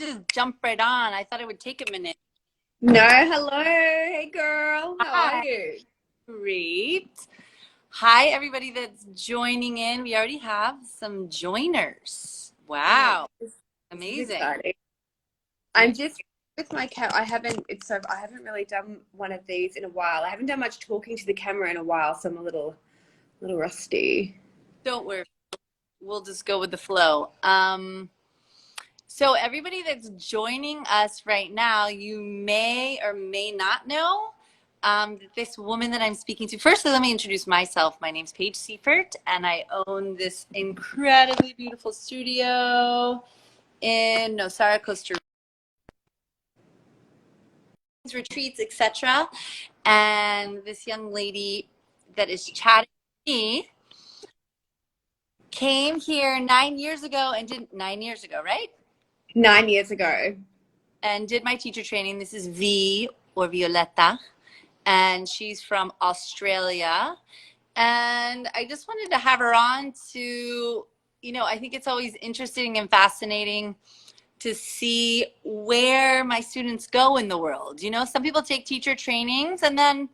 just jump right on. I thought it would take a minute. No, hello. Hey, girl. How are Hi. you? Great. Hi, everybody that's joining in. We already have some joiners. Oh, Wow. this is Amazing. exciting. I'm just with my cat. I haven't really done one of these in a while. I haven't done much talking to the camera in a while, so I'm a little rusty. Don't worry. We'll just go with the flow. So everybody that's joining us right now, you may or may not know this woman that I'm speaking to. Firstly, let me introduce myself. My name's Paige Seifert, and I own this incredibly beautiful studio in Nosara, Costa Rica, retreats, etc. And this young lady that is chatting with me came here 9 years ago and did 9 years ago, right? 9 years ago. And did my teacher training. This is V or Violetta, and she's from Australia. And I just wanted to have her on to, I think it's always interesting and fascinating to see where my students go in the world. Some people take teacher trainings and then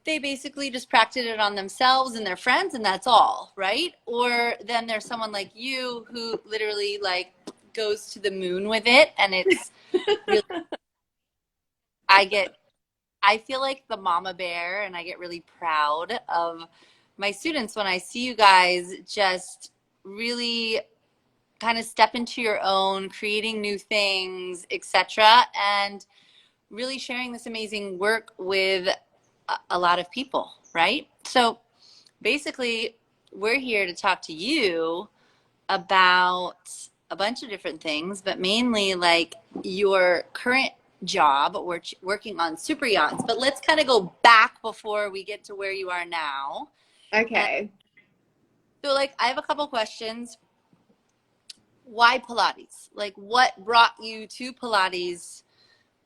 they basically just practice it on themselves and their friends, and that's all, right? Or then there's someone like you who literally goes to the moon with it, and it's really, I feel like the mama bear, and I get really proud of my students when I see you guys just really kind of step into your own, creating new things, etc., and really sharing this amazing work with a lot of people, right? So basically, we're here to talk to you about a bunch of different things, but mainly your current job. We're working on Super Yachts, but let's kind of go back before we get to where you are now. And Okay. so, I have a couple questions. Why Pilates? What brought you to Pilates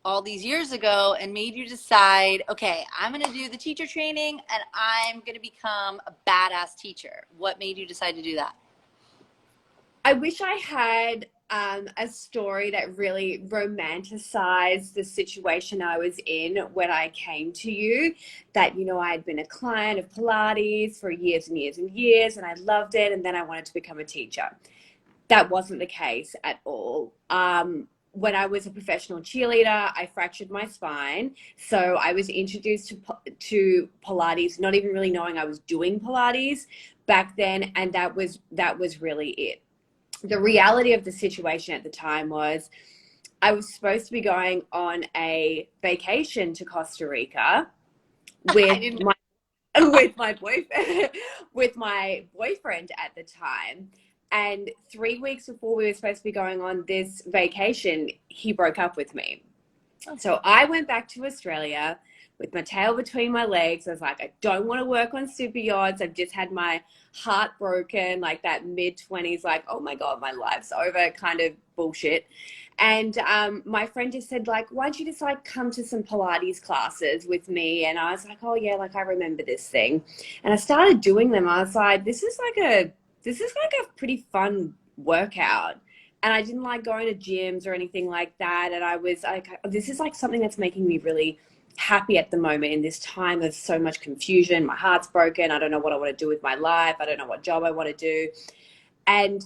all these years ago and made you decide, okay, I'm going to do the teacher training and I'm going to become a badass teacher? What made you decide to do that? I wish I had a story that really romanticized the situation I was in when I came to you. That, I had been a client of Pilates for years and years and years, and I loved it, and then I wanted to become a teacher. That wasn't the case at all. When I was a professional cheerleader, I fractured my spine. So I was introduced to Pilates, not even really knowing I was doing Pilates back then, and that was really it. The reality of the situation at the time was I was supposed to be going on a vacation to Costa Rica I with didn't my with my boyfriend with my boyfriend at the time. And 3 weeks before we were supposed to be going on this vacation, he broke up with me. know. So I went back to Australia with my tail between my legs. I was like, I don't want to work on super yachts. I've just had my heart broken, like that mid-20s, like, oh my God, my life's over kind of bullshit. And my friend just said, why don't you just come to some Pilates classes with me? And I was like, oh yeah, I remember this thing. And I started doing them. I was like, this is a pretty fun workout. And I didn't like going to gyms or anything like that. And I was like, this is something that's making me really happy at the moment in this time of so much confusion. My heart's broken. I don't know what I want to do with my life. I don't know what job I want to do. And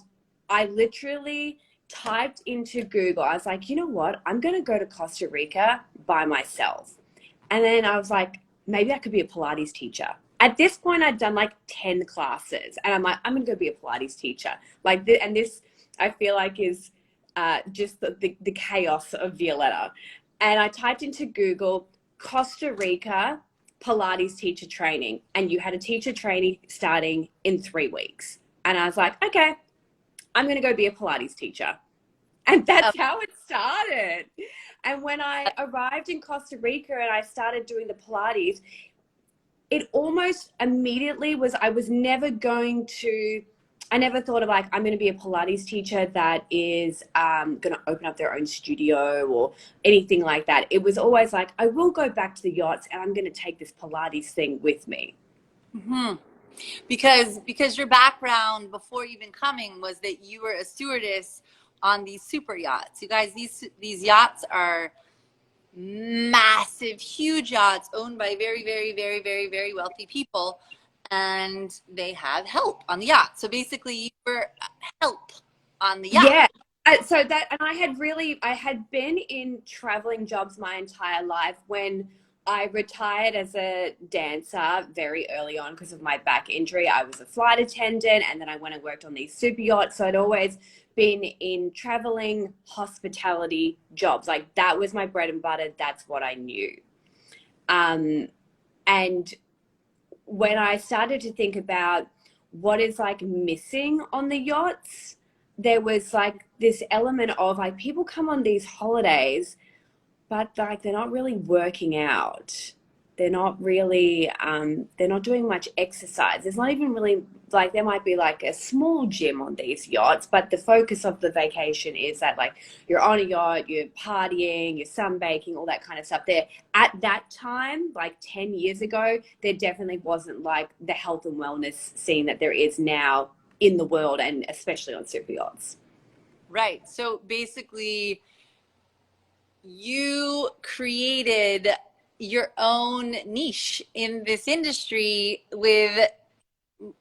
I literally typed into Google, I was like, you know what? I'm going to go to Costa Rica by myself. And then I was like, maybe I could be a Pilates teacher. At this point, I'd done 10 classes. And I'm like, I'm going to go be a Pilates teacher. And this, I feel is just the chaos of Violetta. And I typed into Google, Costa Rica Pilates teacher training. And you had a teacher training starting in 3 weeks. And I was like, okay, I'm going to go be a Pilates teacher. And that's how it started. And when I arrived in Costa Rica and I started doing the Pilates, it almost immediately I never thought of I'm going to be a Pilates teacher that is going to open up their own studio or anything like that. It was always I will go back to the yachts and I'm going to take this Pilates thing with me. Mm-hmm. Because your background before even coming was that you were a stewardess on these super yachts. You guys, these yachts are massive, huge yachts owned by very, very, very, very, very wealthy people, and they have help on the yacht. So basically, you were help on the yacht. Yeah. So that, and I had been in traveling jobs my entire life. When I retired as a dancer very early on because of my back injury, I was a flight attendant, and then I went and worked on these super yachts. So I'd always been in traveling hospitality jobs. Like that was my bread and butter. That's what I knew. And when I started to think about what is like missing on the yachts, there was like this element of like people come on these holidays, but like they're not really working out. They're not really, they're not doing much exercise. There's not even really like, there might be like a small gym on these yachts, but the focus of the vacation is that like you're on a yacht, you're partying, you're sunbaking, all that kind of stuff. There at that time, like 10 years ago, there definitely wasn't like the health and wellness scene that there is now in the world, and especially on super yachts. Right. So basically, you created your own niche in this industry with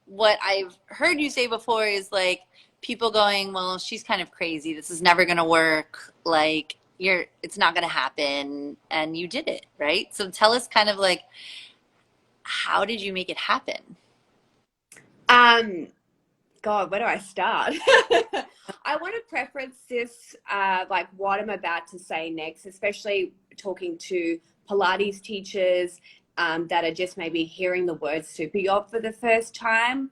what I've heard you say before is like people going, well, she's kind of crazy. This is never going to work. Like, it's not going to happen. And you did it, right? So tell us kind of like, how did you make it happen? Um, God, where do I start? I want to preference this, like what I'm about to say next, especially talking to Pilates teachers that are just maybe hearing the word super yacht for the first time.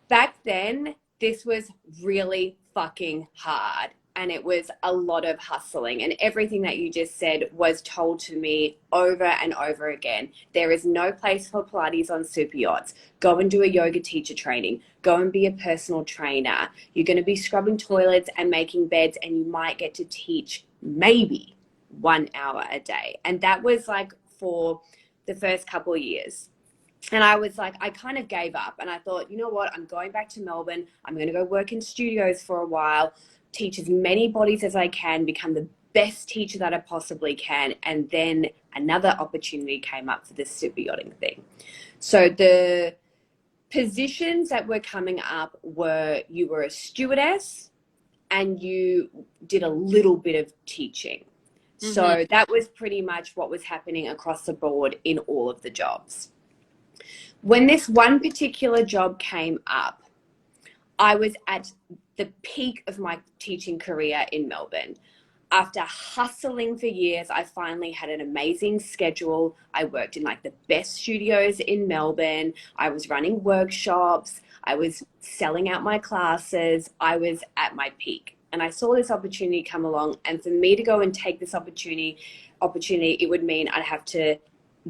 Back then, this was really fucking hard. And it was a lot of hustling. And everything that you just said was told to me over and over again. There is no place for Pilates on super yachts. Go and do a yoga teacher training. Go and be a personal trainer. You're going to be scrubbing toilets and making beds, and you might get to teach maybe 1 hour a day. And that was like for the first couple of years. And I was like, I kind of gave up, and I thought, you know what? I'm going back to Melbourne. I'm going to go work in studios for a while, teach as many bodies as I can, become the best teacher that I possibly can. And then another opportunity came up for this super yachting thing. So the positions that were coming up were, you were a stewardess and you did a little bit of teaching. So that was pretty much what was happening across the board in all of the jobs. When this one particular job came up, I was at the peak of my teaching career in Melbourne. After hustling for years, I finally had an amazing schedule. I worked in like the best studios in Melbourne. I was running workshops. I was selling out my classes. I was at my peak. And I saw this opportunity come along. And for me to go and take this opportunity, it would mean I'd have to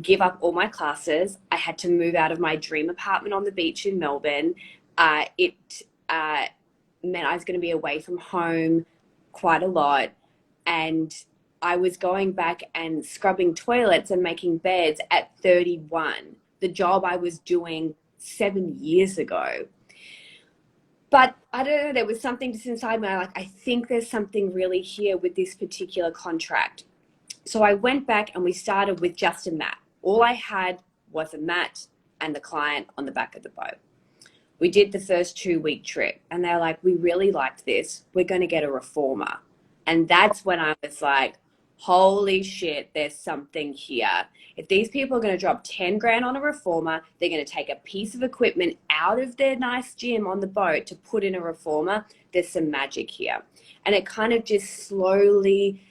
give up all my classes. I had to move out of my dream apartment on the beach in Melbourne. It meant I was going to be away from home quite a lot. And I was going back and scrubbing toilets and making beds at 31, the job I was doing 7 years ago. But I don't know, there was something just inside me. I think there's something really here with this particular contract. So I went back and we started with just a mat. All I had was a mat and the client on the back of the boat. We did the first 2-week trip and they're like, we really liked this. We're going to get a reformer. And that's when I was like, holy shit, there's something here. If these people are going to drop 10 grand on a reformer, they're going to take a piece of equipment out of their nice gym on the boat to put in a reformer. There's some magic here. And it kind of just slowly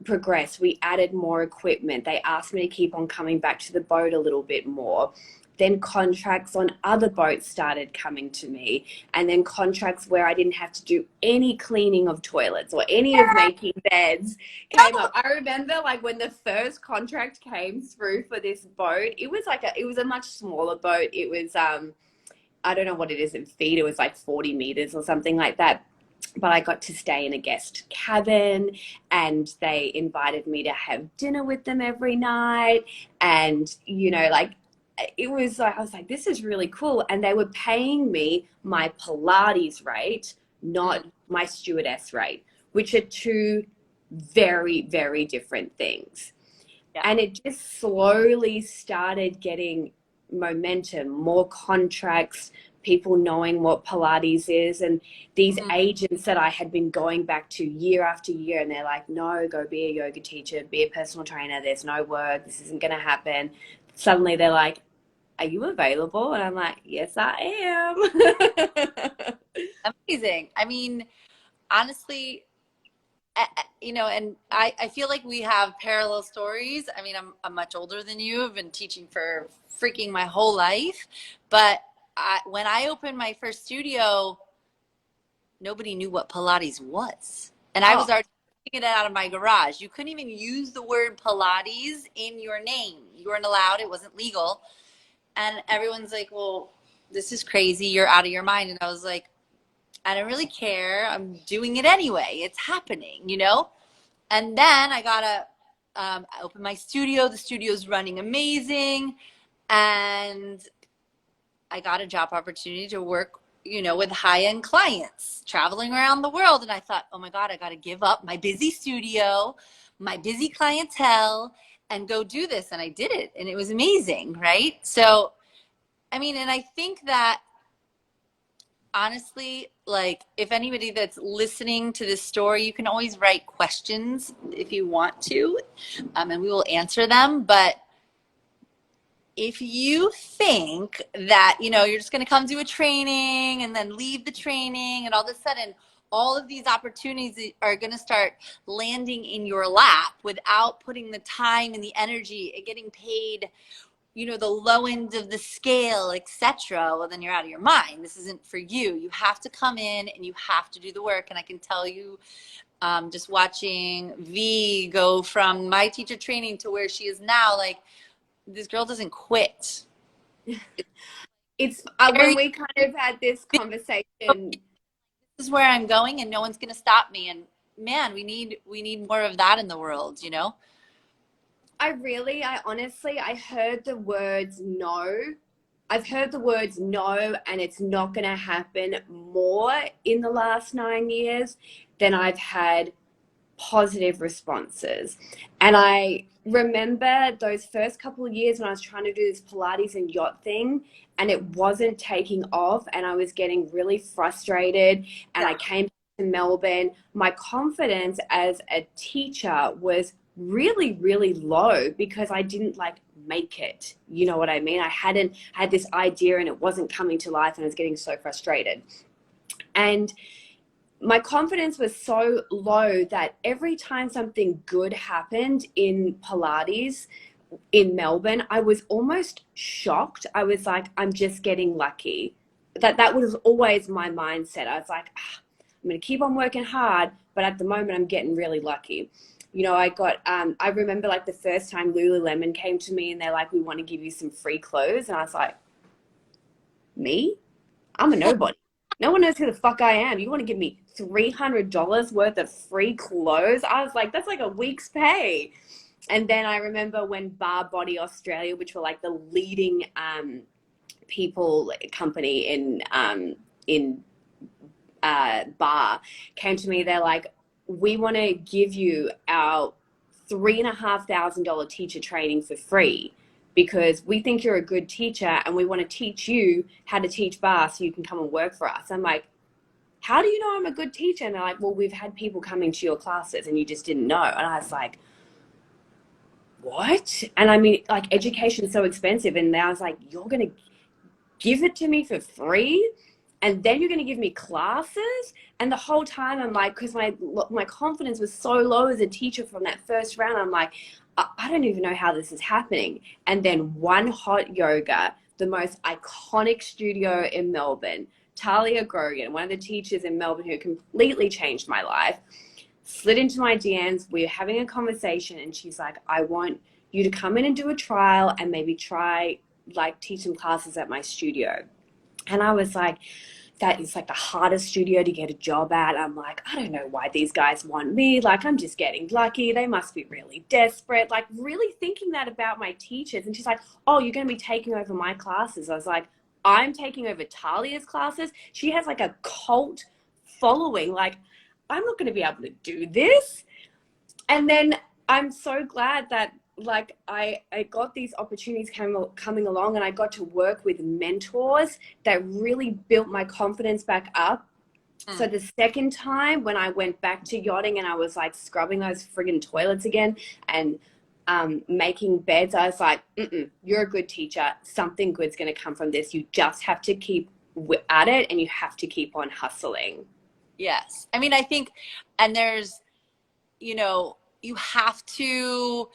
progressed. We added more equipment. They asked me to keep on coming back to the boat a little bit more. Then contracts on other boats started coming to me, and then contracts where I didn't have to do any cleaning of toilets or any of making beds came up. I remember like when the first contract came through for this boat, it was a much smaller boat. It was I don't know what it is in feet. It was like 40 meters or something like that. But I got to stay in a guest cabin and they invited me to have dinner with them every night. And, you know, like, it was like, I was like, this is really cool. And they were paying me my Pilates rate not Mm, my stewardess rate, which are two very, very different things. yeah. And it just slowly started getting momentum, more contracts, people knowing what Pilates is, and these Mm, agents that I had been going back to year after year, and they're like, no, go be a yoga teacher, be a personal trainer, there's no work, this isn't going to happen. Suddenly they're like, are you available? And I'm like, yes, I am. amazing. I mean, honestly, you know, and I feel like we have parallel stories. I mean, I'm much older than you. I've been teaching for freaking my whole life. But when I opened my first studio, nobody knew what Pilates was. And I was Oh, already taking it out of my garage. You couldn't even use the word Pilates in your name. You weren't allowed, it wasn't legal. And everyone's like, well, this is crazy. You're out of your mind. And I was like, I don't really care. I'm doing it anyway. It's happening, you know? And then I opened my studio. The studio's running amazing. And I got a job opportunity to work, you know, with high end clients traveling around the world. And I thought, oh my God, I got to give up my busy studio, my busy clientele, and go do this. And I did it. And it was amazing. Right. So, I mean, and I think that honestly, like if anybody that's listening to this story, you can always write questions if you want to, and we will answer them. But if you think that, you know, you're just going to come do a training and then leave the training and all of a sudden all of these opportunities are going to start landing in your lap without putting the time and the energy and getting paid, you know, the low end of the scale, etc., well, then you're out of your mind. This isn't for you. You have to come in and you have to do the work. And I can tell you, just watching V go from my teacher training to where she is now, like this girl doesn't quit. it's when Very, we kind of had this conversation. this is where I'm going, and no one's gonna stop me. And man, we need more of that in the world, you know. I honestly, I heard the words no. I've heard the words no, and it's not going to happen more in the last 9 years than I've had positive responses. And I remember those first couple of years when I was trying to do this Pilates and yacht thing, and it wasn't taking off, and I was getting really frustrated. And I Yeah. came to Melbourne. My confidence as a teacher was really, really low because I didn't like make it. You know what I mean? I hadn't had this idea and it wasn't coming to life, and I was getting so frustrated. And my confidence was so low that every time something good happened in Pilates in Melbourne, I was almost shocked. I was like, I'm just getting lucky. That was always my mindset. I was like, I'm going to keep on working hard, but at the moment I'm getting really lucky. You know, I remember like the first time Lululemon came to me and they're like, we want to give you some free clothes. And I was like, me? I'm a nobody. No one knows who the fuck I am. You want to give me $300 worth of free clothes? I was like, that's like a week's pay. And then I remember when Bar Body Australia, which were like the leading people company in bar, came to me. They're like, we want to give you our $3,500 teacher training for free because we think you're a good teacher and we want to teach you how to teach bar so you can come and work for us. I'm like, how do you know I'm a good teacher? And they're like, well, we've had people coming to your classes and you just didn't know. And I was like, what? And I mean, like, education's so expensive. And I was like, you're going to give it to me for free? And then you're going to give me classes? And the whole time I'm like, because my confidence was so low as a teacher from that first round, I'm like, I don't even know how this is happening. And then One Hot Yoga, the most iconic studio in Melbourne, Talia Grogan, one of the teachers in Melbourne who completely changed my life, slid into my DMs. We were having a conversation and she's like, I want you to come in and do a trial and maybe try like teach some classes at my studio. And I was like, that is like the hardest studio to get a job at. I'm like, I don't know why these guys want me. Like, I'm just getting lucky. They must be really desperate. Like, really thinking that about my teachers. And she's like, oh, you're going to be taking over my classes. I was like, I'm taking over Talia's classes. She has like a cult following. Like, I'm not going to be able to do this. And then I'm so glad that like I got these opportunities coming along, and I got to work with mentors that really built my confidence back up. So the second time when I went back to yachting and I was like scrubbing those friggin' toilets again and making beds, I was like, you're a good teacher. Something good's going to come from this. You just have to keep at it, and you have to keep on hustling. Yes. I mean, I think, and there's, you have to,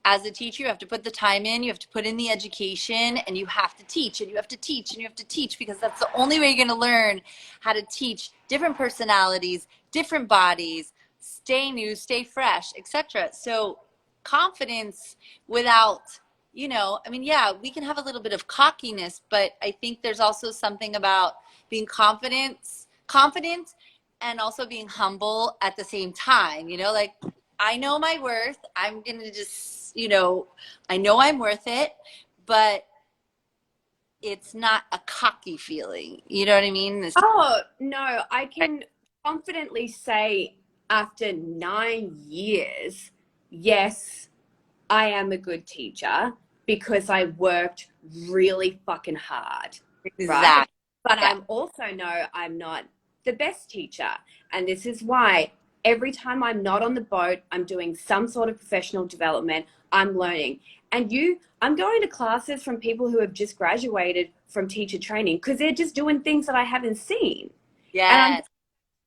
as a teacher, you have to put the time in, you have to put in the education, and you have to teach, and you have to teach, and you have to teach, because that's the only way you're going to learn how to teach different personalities, different bodies, stay new, stay fresh, etc. So confidence without, I mean, yeah, we can have a little bit of cockiness, but I think there's also something about being confident and also being humble at the same time, like, I know my worth. I'm going to just, I know I'm worth it, but it's not a cocky feeling. You know what I mean? Oh, no, I can confidently say after 9 years, yes, I am a good teacher because I worked really fucking hard, right? Exactly. But Yeah. I'm also know I'm not the best teacher. And this is why every time I'm not on the boat, I'm doing some sort of professional development. I'm learning. And I'm going to classes from people who have just graduated from teacher training because they're just doing things that I haven't seen. And I'm Yes.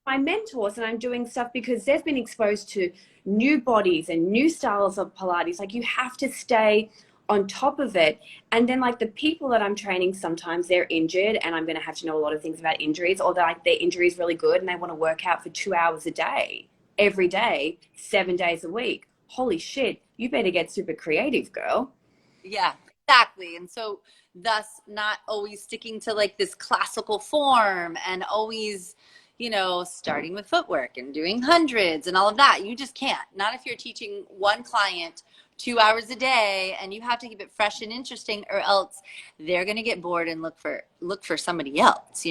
my mentors, and I'm doing stuff because they've been exposed to new bodies and new styles of Pilates. Like, you have to stay on top of it. And then like the people that I'm training, sometimes they're injured and I'm going to have to know a lot of things about injuries, or like their injury is really good and they want to work out for 2 hours a day, every day, 7 days a week. Holy shit, you better get super creative, girl. Yeah, exactly. And so thus not always sticking to like this classical form and always, starting with footwork and doing hundreds and all of that. You just can't. Not if you're teaching one client 2 hours a day, and you have to keep it fresh and interesting, or else they're going to get bored and look for somebody else,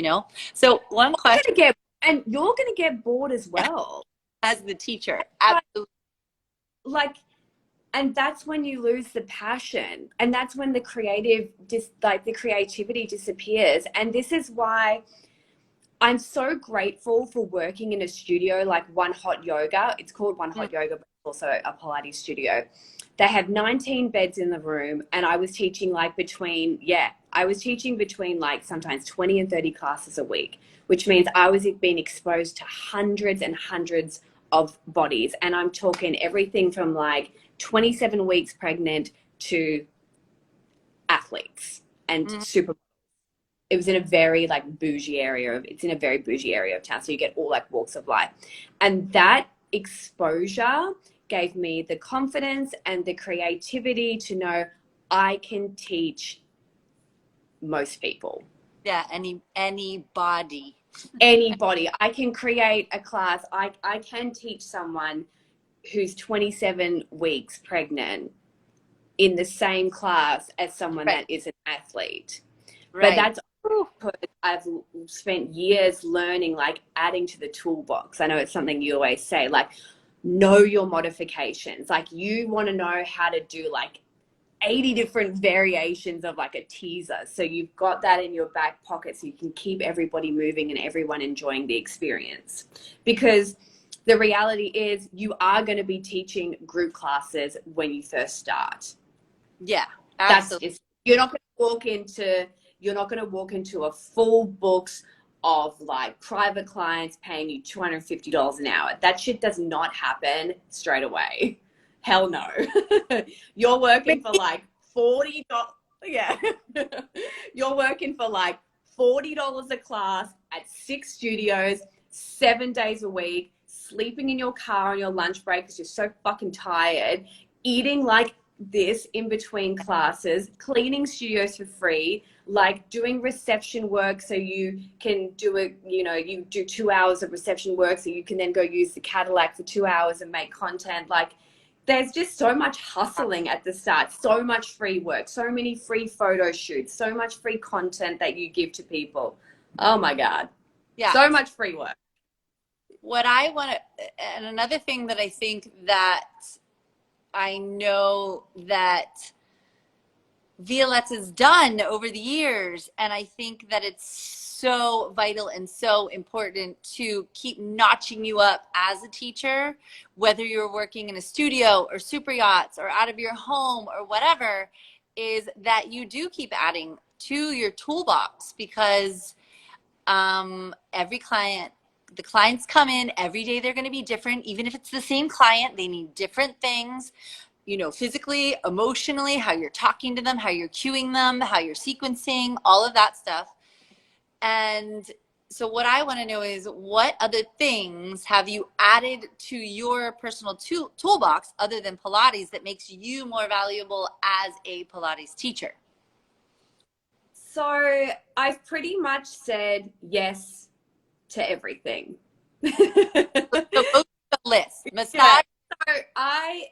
So one question You're gonna get bored as well. as the teacher. Absolutely. Like, and that's when you lose the passion, and that's when the the creativity disappears. And this is why I'm so grateful for working in a studio like One Hot Yoga. It's called One Hot Yoga, but it's also a Pilates studio. They have 19 beds in the room, and I was teaching between like sometimes 20 and 30 classes a week, which means I was being exposed to hundreds and hundreds of bodies. And I'm talking everything from like 27 weeks pregnant to athletes and super. It was in a very bougie area. It's in a very bougie area of town. So you get all like walks of life. And that exposure gave me the confidence and the creativity to know I can teach most people. Yeah, anybody. Anybody. I can create a class. I can teach someone who's 27 weeks pregnant in the same class as someone that is an athlete. Right. But that's because I've spent years learning, adding to the toolbox. I know it's something you always say, know your modifications. You want to know how to do 80 different variations of a teaser. So you've got that in your back pocket so you can keep everybody moving and everyone enjoying the experience. Because the reality is you are going to be teaching group classes when you first start. Yeah, absolutely. You're not going to walk into a full books of private clients paying you $250 an hour. That shit does not happen straight away. Hell no. You're working for $40. Yeah. You're working for $40 a class at 6 studios, 7 days a week, sleeping in your car on your lunch break because you're so fucking tired, eating this in between classes, cleaning studios for free, doing reception work so you can do you do 2 hours of reception work so you can then go use the Cadillac for 2 hours and make content. There's just so much hustling at the start, so much free work, so many free photo shoots, so much free content that you give to people. Oh my God. Yeah. So much free work. what I want to, and another thing that I think that I know that Violetta's done over the years, and I think that it's so vital and so important to keep notching you up as a teacher, whether you're working in a studio or super yachts or out of your home or whatever, is that you do keep adding to your toolbox, because every client, the clients come in every day, they're going to be different. Even if it's the same client, they need different things, you know, physically, emotionally, how you're talking to them, how you're cueing them, how you're sequencing, all of that stuff. And so what I want to know is, what other things have you added to your personal toolbox other than Pilates that makes you more valuable as a Pilates teacher? So I've pretty much said yes to everything. So go to the list. Yeah. Massage. So I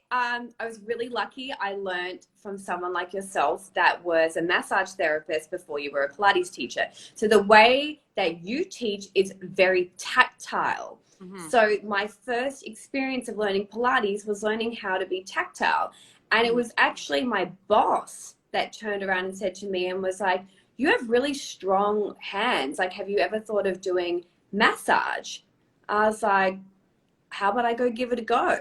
was really lucky. I learned from someone like yourself that was a massage therapist before you were a Pilates teacher. So the way that you teach is very tactile. Mm-hmm. So my first experience of learning Pilates was learning how to be tactile. And it was actually my boss that turned around and said to me and was like, "You have really strong hands. Like, have you ever thought of doing massage?" I was like, "How about I go give it a go?"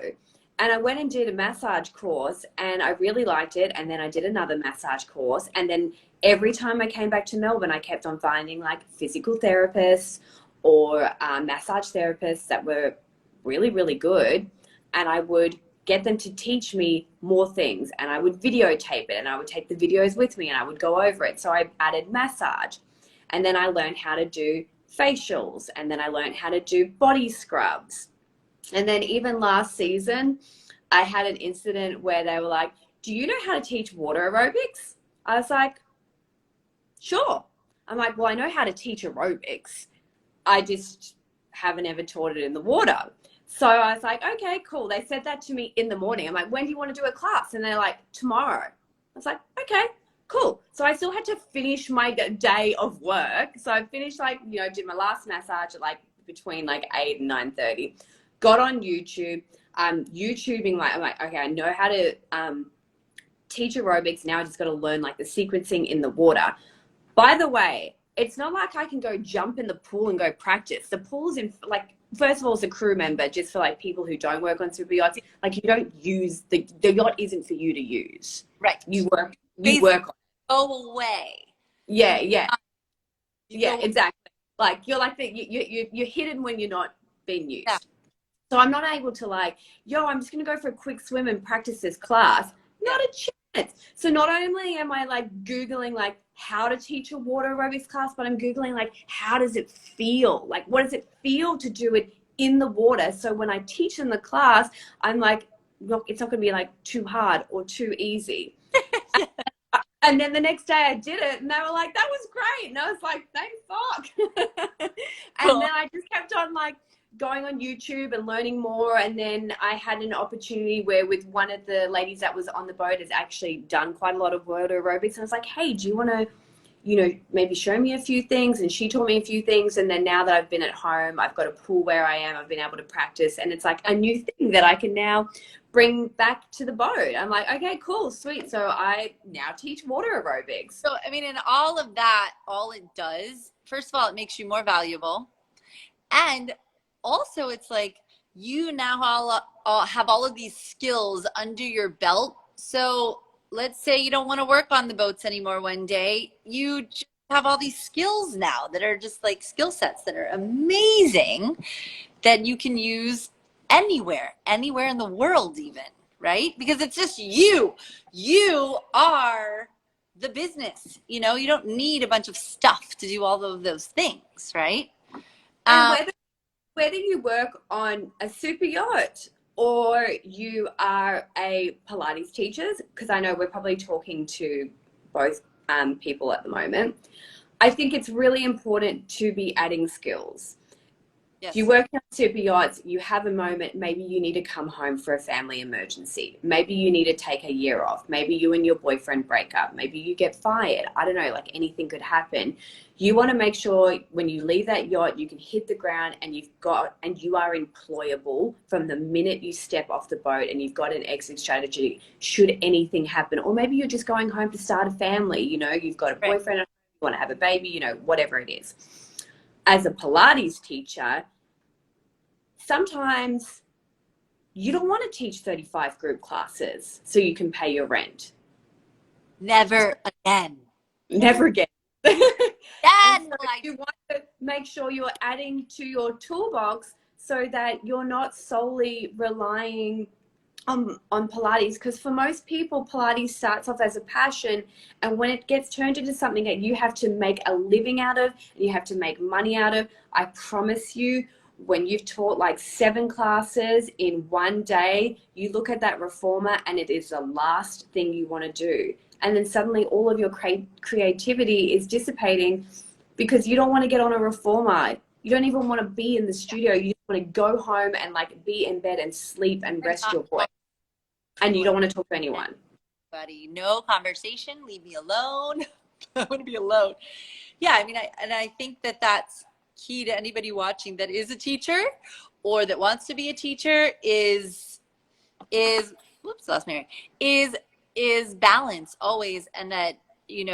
And I went and did a massage course and I really liked it. And then I did another massage course. And then every time I came back to Melbourne, I kept on finding like physical therapists or massage therapists that were really, really good. And I would get them to teach me more things. And I would videotape it and I would take the videos with me and I would go over it. So I added massage. And then I learned how to do facials. And then I learned how to do body scrubs. And then even last season, I had an incident where they were like, "Do you know how to teach water aerobics?" I was like, "Sure." I'm like, "Well, I know how to teach aerobics. I just haven't ever taught it in the water." So I was like, "Okay, cool." They said that to me in the morning. I'm like, "When do you want to do a class?" And they're like, "Tomorrow." I was like, "Okay, cool." So I still had to finish my day of work. So I finished did my last massage at between 8 and 9:30. Got on YouTube, YouTubing, I'm like, okay, I know how to teach aerobics. Now I just got to learn the sequencing in the water. By the way, it's not like I can go jump in the pool and go practice. The pool's in, first of all, it's a crew member just for people who don't work on super yachts. You don't use, the yacht isn't for you to use. Right. You work Basically, on. go away. Yeah, Go, exactly. You're hidden when you're not being used. yeah. So I'm not able to I'm just going to go for a quick swim and practice this class. Not a chance. So not only am I Googling how to teach a water aerobics class, but I'm Googling how does it feel? What does it feel to do it in the water? So when I teach in the class, I'm like, look, it's not going to be too hard or too easy. And then the next day I did it and they were like, "That was great." And I was like, "Thank fuck." And then I just kept on going on YouTube and learning more. And then I had an opportunity where with one of the ladies that was on the boat has actually done quite a lot of water aerobics. And I was like, "Hey, do you want to, maybe show me a few things?" And she taught me a few things. And then now that I've been at home, I've got a pool where I am, I've been able to practice. And it's a new thing that I can now bring back to the boat. I'm like, okay, cool, sweet. So I now teach water aerobics. So, I mean, in all of that, all it does, first of all, it makes you more valuable. And also, it's you now all have all of these skills under your belt. So let's say you don't want to work on the boats anymore one day. You just have all these skills now that are just skill sets that are amazing that you can use anywhere in the world even, right? Because it's just you. You are the business. You don't need a bunch of stuff to do all of those things, right? And whether you work on a super yacht or you are a Pilates teacher, because I know we're probably talking to both people at the moment, I think it's really important to be adding skills. If you Yes. work on super yachts, you have a moment, maybe you need to come home for a family emergency. Maybe you need to take a year off. Maybe you and your boyfriend break up. Maybe you get fired. I don't know, like anything could happen. You want to make sure when you leave that yacht, you can hit the ground and you are employable from the minute you step off the boat, and you've got an exit strategy should anything happen. Or maybe you're just going home to start a family, you've got a Right. boyfriend, you want to have a baby, whatever it is. As a Pilates teacher, sometimes you don't want to teach 35 group classes so you can pay your rent. Never again. Never again. And Again. so you want to make sure you're adding to your toolbox so that you're not solely relying on Pilates, because for most people Pilates starts off as a passion, and when it gets turned into something that you have to make a living out of and you have to make money out of, I promise you, when you've taught like 7 classes in one day, you look at that reformer and it is the last thing you want to do, and then suddenly all of your creativity is dissipating because you don't want to get on a reformer. You don't even want to be in the studio. You just want to go home and like be in bed and sleep and rest your voice. And you don't want to talk to anyone. Buddy, no conversation. Leave me alone. I want to be alone. Yeah, I mean, I think that that's key to anybody watching that is a teacher or that wants to be a teacher is whoops, lost my is balance always, and that you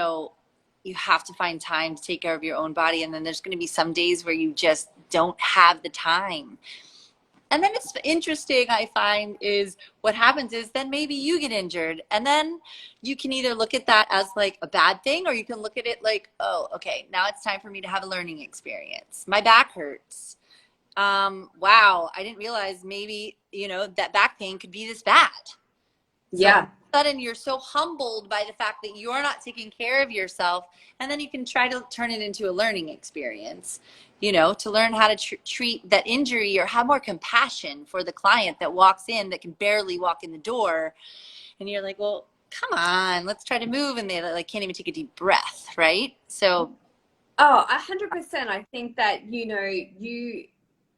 have to find time to take care of your own body, and then there's going to be some days where you just don't have the time. And then it's interesting, I find, is what happens is then maybe you get injured, and then you can either look at that as like a bad thing, or you can look at it like, oh, okay, now it's time for me to have a learning experience. My back hurts. Wow, I didn't realize maybe, that back pain could be this bad. So all of a sudden you're so humbled by the fact that you're not taking care of yourself, and then you can try to turn it into a learning experience, to learn how to treat that injury or have more compassion for the client that walks in that can barely walk in the door. And you're like, well, come on, let's try to move. And they like can't even take a deep breath. Right. So. Oh, 100%. I think that,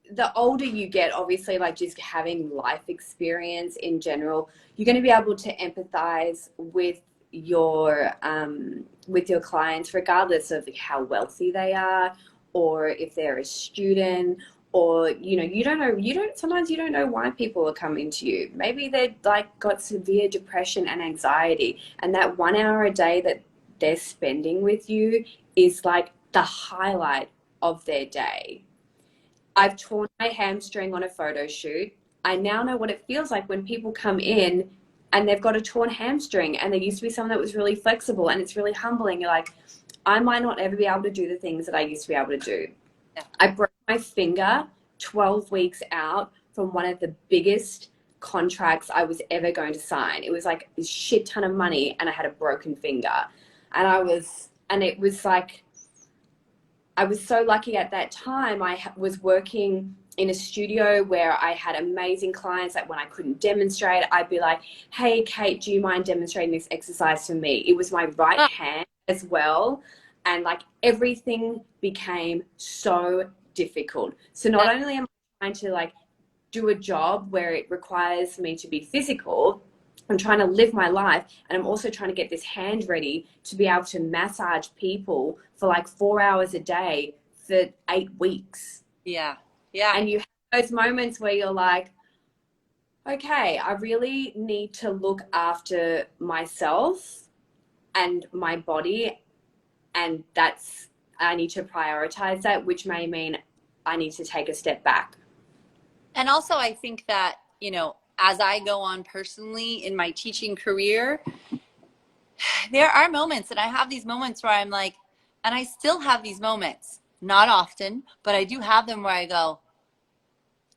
the older you get, obviously, like just having life experience in general, you're going to be able to empathize with your clients, regardless of how wealthy they are, or if they're a student, or sometimes you don't know why people are coming to you. Maybe they've like got severe depression and anxiety, and that 1 hour a day that they're spending with you is like the highlight of their day. I've torn my hamstring on a photo shoot. I now know what it feels like when people come in and they've got a torn hamstring, and there used to be someone that was really flexible, and it's really humbling. You're like, I might not ever be able to do the things that I used to be able to do. Yeah. I broke my finger 12 weeks out from one of the biggest contracts I was ever going to sign. It was like a shit ton of money, and I had a broken finger. And it was like, I was so lucky at that time. I was working in a studio where I had amazing clients. Like when I couldn't demonstrate, I'd be like, hey, Kate, do you mind demonstrating this exercise for me? It was my right hand as well. And like everything became so difficult. So not only am I trying to like do a job where it requires me to be physical, I'm trying to live my life, and I'm also trying to get this hand ready to be able to massage people for like 4 hours a day for 8 weeks. Yeah. Yeah. And you have those moments where you're like, okay, I really need to look after myself and my body. And I need to prioritize that, which may mean I need to take a step back. And also I think that, as I go on personally in my teaching career, there are moments, and I have these moments where I'm like, and I still have these moments, not often, but I do have them where I go,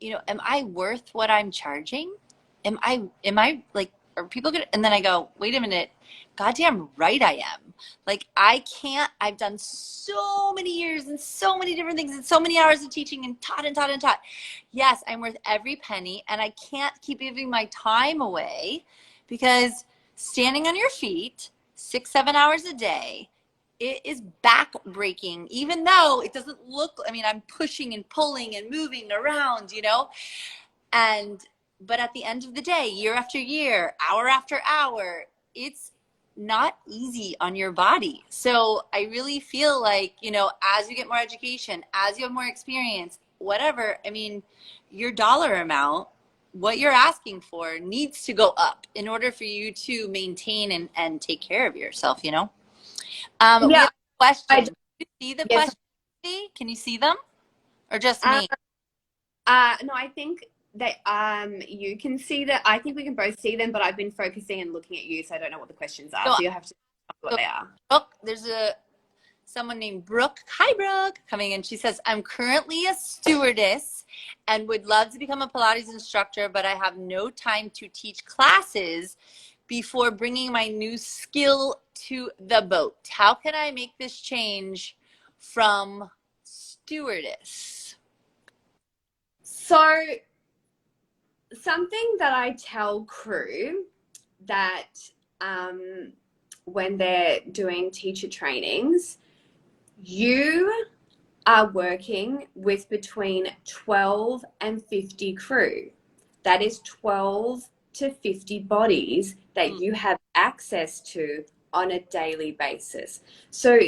am I worth what I'm charging? Am I like, are people gonna, and then I go, wait a minute, goddamn right I am. Like, I've done so many years and so many different things and so many hours of teaching and taught and taught and taught. Yes, I'm worth every penny, and I can't keep giving my time away, because standing on your feet 6-7 hours a day it is back breaking, even though it doesn't look, I mean, I'm pushing and pulling and moving around, you know, and, but at the end of the day, year after year, hour after hour, it's not easy on your body. So I really feel like, you know, as you get more education, as you have more experience, whatever, I mean, your dollar amount, what you're asking for needs to go up in order for you to maintain and take care of yourself, you know? We Yeah, have a question. I, Can you see the yes. question? Can you see them? Or just Uh, me? no, I think that you can see that. I think we can both see them, but I've been focusing and looking at you, so I don't know what the questions are. So, So you'll have to tell me what so they are. Brooke, there's someone named Brooke. Hi, Brooke, coming in. She says, I'm currently a stewardess and would love to become a Pilates instructor, but I have no time to teach classes before bringing my new skill to the boat. How can I make this change from stewardess? So something that I tell crew that when they're doing teacher trainings, you are working with between 12 and 50 crew. That is 12 to 50 bodies that you have access to on a daily basis. So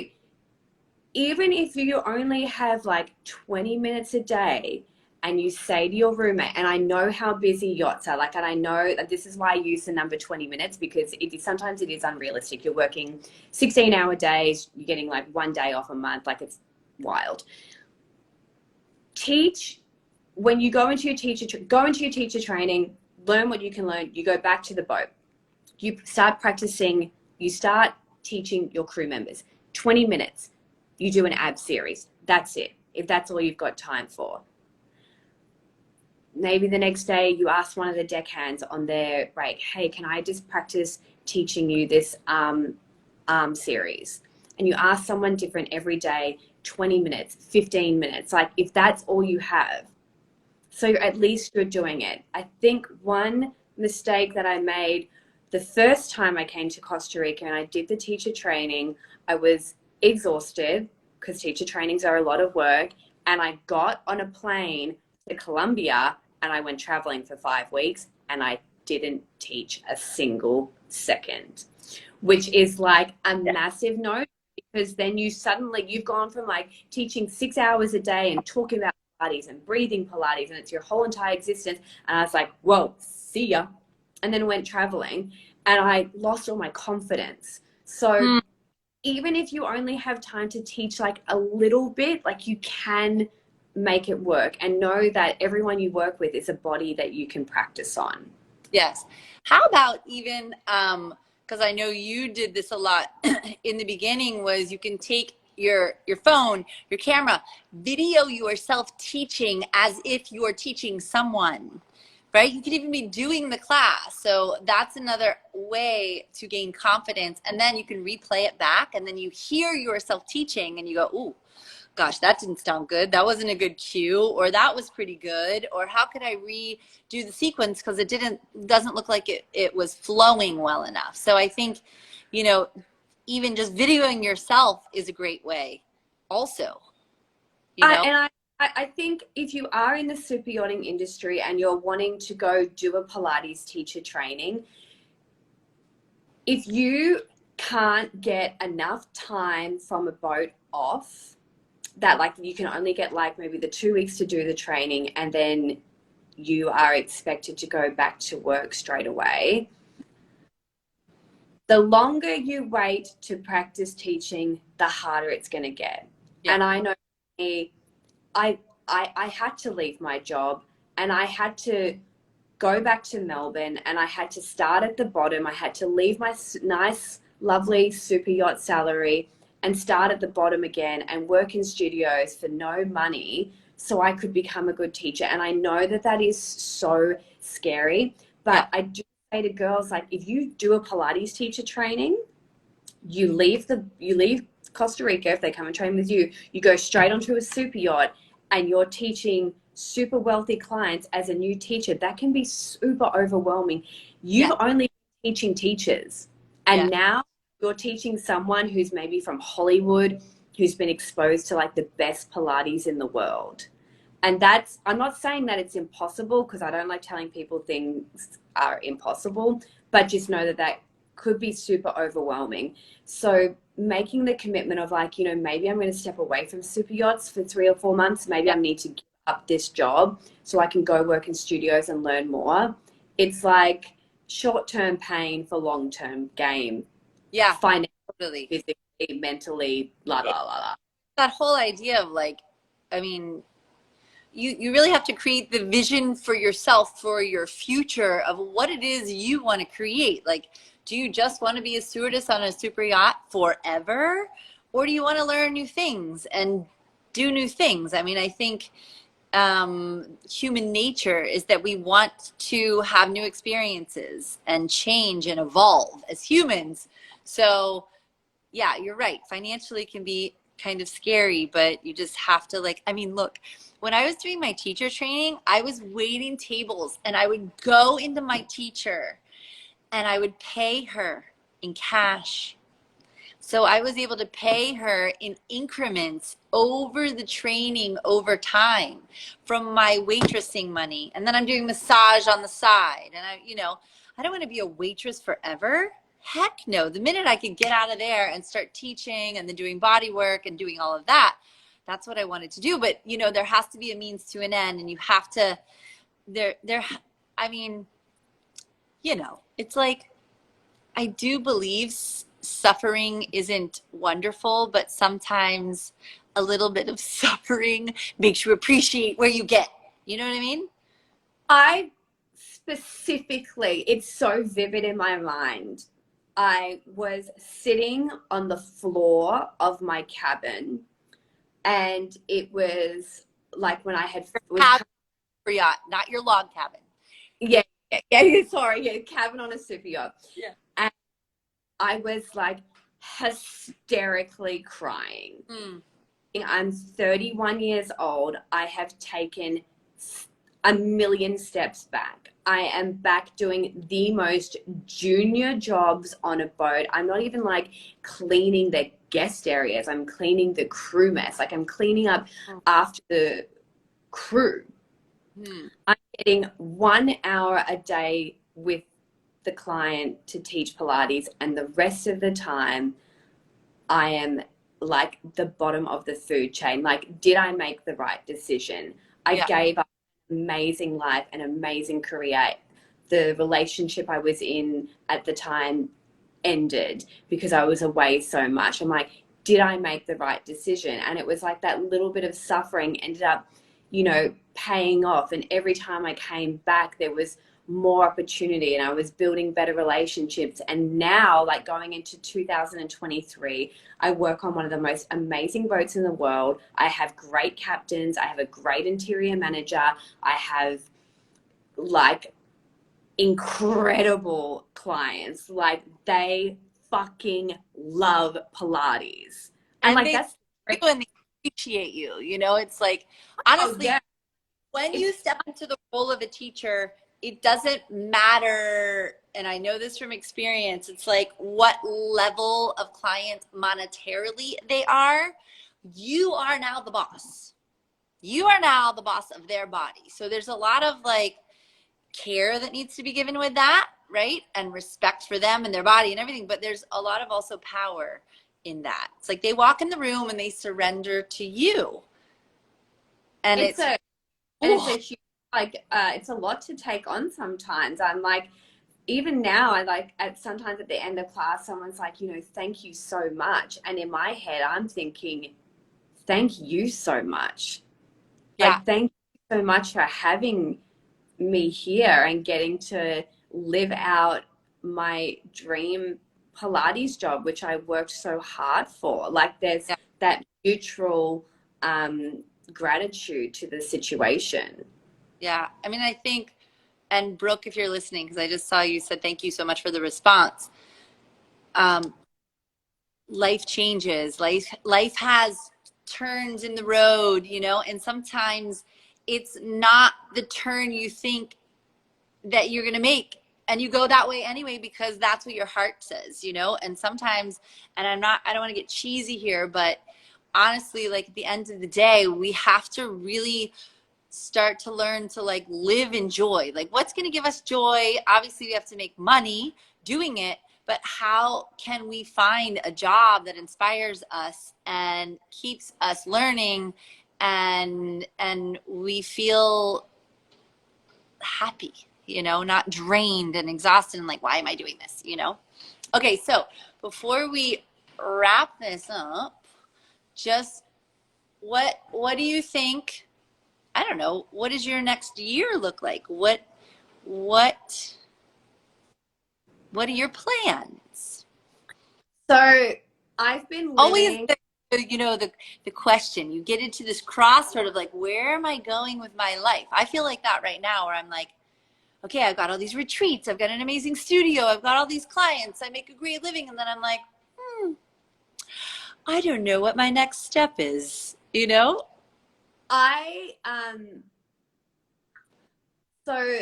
even if you only have like 20 minutes a day and you say to your roommate, and I know how busy yachts are, like, and I know that this is why I use the number 20 minutes, because sometimes it is unrealistic. You're working 16-hour days, you're getting like one day off a month, like it's wild. When you go into your teacher training, learn what you can learn. You go back to the boat. You start practicing. You start teaching your crew members. 20 minutes. You do an ab series. That's it. If that's all you've got time for. Maybe the next day you ask one of the deckhands on their break, hey, can I just practice teaching you this arm series? And you ask someone different every day, 20 minutes, 15 minutes, like if that's all you have. So at least you're doing it. I think one mistake that I made the first time I came to Costa Rica and I did the teacher training, I was exhausted because teacher trainings are a lot of work. And I got on a plane to Colombia and I went traveling for 5 weeks and I didn't teach a single second, which is like a massive no, because then you've gone from like teaching 6 hours a day and talking about Pilates and breathing Pilates and it's your whole entire existence. And I was like, whoa, see ya. And then went traveling and I lost all my confidence. So even if you only have time to teach like a little bit, like you can make it work and know that everyone you work with is a body that you can practice on. Yes. How about even, because I know you did this a lot in the beginning, was you can take your phone, your camera, video yourself teaching as if you're teaching someone, right? You could even be doing the class. So that's another way to gain confidence. And then you can replay it back and then you hear yourself teaching and you go, ooh, gosh, that didn't sound good. That wasn't a good cue, or that was pretty good. Or how could I redo the sequence because it doesn't look like it was flowing well enough. So I think, you know, even just videoing yourself is a great way also, you know? And I think if you are in the super yachting industry and you're wanting to go do a Pilates teacher training, if you can't get enough time from a boat off, that like you can only get like maybe the 2 weeks to do the training and then you are expected to go back to work straight away. The longer you wait to practice teaching, the harder it's going to get. Yeah. And I know I had to leave my job and I had to go back to Melbourne and I had to start at the bottom. I had to leave my nice, lovely super yacht salary and start at the bottom again and work in studios for no money so I could become a good teacher. And I know that that is so scary, but I do say to girls, like, if you do a Pilates teacher training, you leave Costa Rica, if they come and train with you, you go straight onto a super yacht and you're teaching super wealthy clients as a new teacher. That can be super overwhelming. You've only been teaching teachers and now you're teaching someone who's maybe from Hollywood, who's been exposed to like the best Pilates in the world. And that's, I'm not saying that it's impossible, because I don't like telling people things are impossible, but just know that that could be super overwhelming. So making the commitment of like, you know, maybe I'm going to step away from Super Yachts for 3 or 4 months. Maybe I need to give up this job so I can go work in studios and learn more. It's like short-term pain for long-term gain. Yeah, Financially, totally. physically, mentally, blah, blah, blah, blah. That whole idea of like, I mean, you really have to create the vision for yourself, for your future, of what it is you want to create. Like, do you just want to be a stewardess on a super yacht forever? Or do you want to learn new things and do new things? I mean, I think human nature is that we want to have new experiences and change and evolve as humans. So yeah, you're right. Financially can be kind of scary, but you just have to like, I mean, look, when I was doing my teacher training, I was waiting tables and I would go into my teacher and I would pay her in cash. So I was able to pay her in increments over the training over time from my waitressing money. And then I'm doing massage on the side. And I don't want to be a waitress forever. Heck no. The minute I could get out of there and start teaching and then doing body work and doing all of that, that's what I wanted to do. But, there has to be a means to an end, and you have to, I mean, it's like, I do believe suffering isn't wonderful, but sometimes a little bit of suffering makes you appreciate where you get. You know what I mean? I specifically, it's so vivid in my mind. I was sitting on the floor of my cabin, and it was like when I had Cabin for yacht, not your log cabin. yeah, sorry, yeah, cabin on a super yacht. Yeah. And I was like hysterically crying. I'm 31 years old. I have taken a million steps back. I am back doing the most junior jobs on a boat. I'm not even like cleaning the guest areas. I'm cleaning the crew mess. Like, I'm cleaning up after the crew. I'm getting 1 hour a day with the client to teach Pilates, and the rest of the time I am like the bottom of the food chain. Like, did I make the right decision? I gave up an amazing life, an amazing career. The relationship I was in at the time ended because I was away so much. I'm like, did I make the right decision? And it was like that little bit of suffering ended up, paying off. And every time I came back, there was more opportunity, and I was building better relationships. And now, like, going into 2023, I work on one of the most amazing boats in the world. I have great captains. I have a great interior manager. I have like incredible clients. Like, they fucking love Pilates. And like, that's when they appreciate you, it's like, honestly, when you step into the role of a teacher, it doesn't matter, and I know this from experience, it's like what level of client monetarily they are. You are now the boss. You are now the boss of their body. So there's a lot of like care that needs to be given with that, right? And respect for them and their body and everything. But there's a lot of also power in that. It's like they walk in the room and they surrender to you. And it's a huge, like, it's a lot to take on sometimes. I'm like, even now, I like sometimes at the end of class, someone's like, thank you so much. And in my head, I'm thinking, thank you so much. Yeah. Like, thank you so much for having me here and getting to live out my dream Pilates job, which I worked so hard for. Like, there's that mutual gratitude to the situation. Yeah. I mean, I think, and Brooke, if you're listening, because I just saw you said thank you so much for the response. Life changes. Life has turns in the road, and sometimes it's not the turn you think that you're going to make. and you go that way anyway because that's what your heart says, you know. And sometimes, and I don't want to get cheesy here, but honestly, like at the end of the day, we have to really start to learn to like live in joy. Like what's going to give us joy? Obviously we have to make money doing it, but how can we find a job that inspires us and keeps us learning, and we feel happy, you know, not drained and exhausted and like, why am I doing this, you know? Okay, so before we wrap this up, just what do you think? I don't know, what does your next year look like? What what are your plans? So I've been Always living. you know, the question, you get into this crossroad of like, where am I going with my life? I feel like that right now, where I'm like, okay, I've got all these retreats, I've got an amazing studio, I've got all these clients, I make a great living, and then I'm like, I don't know what my next step is, you know? I so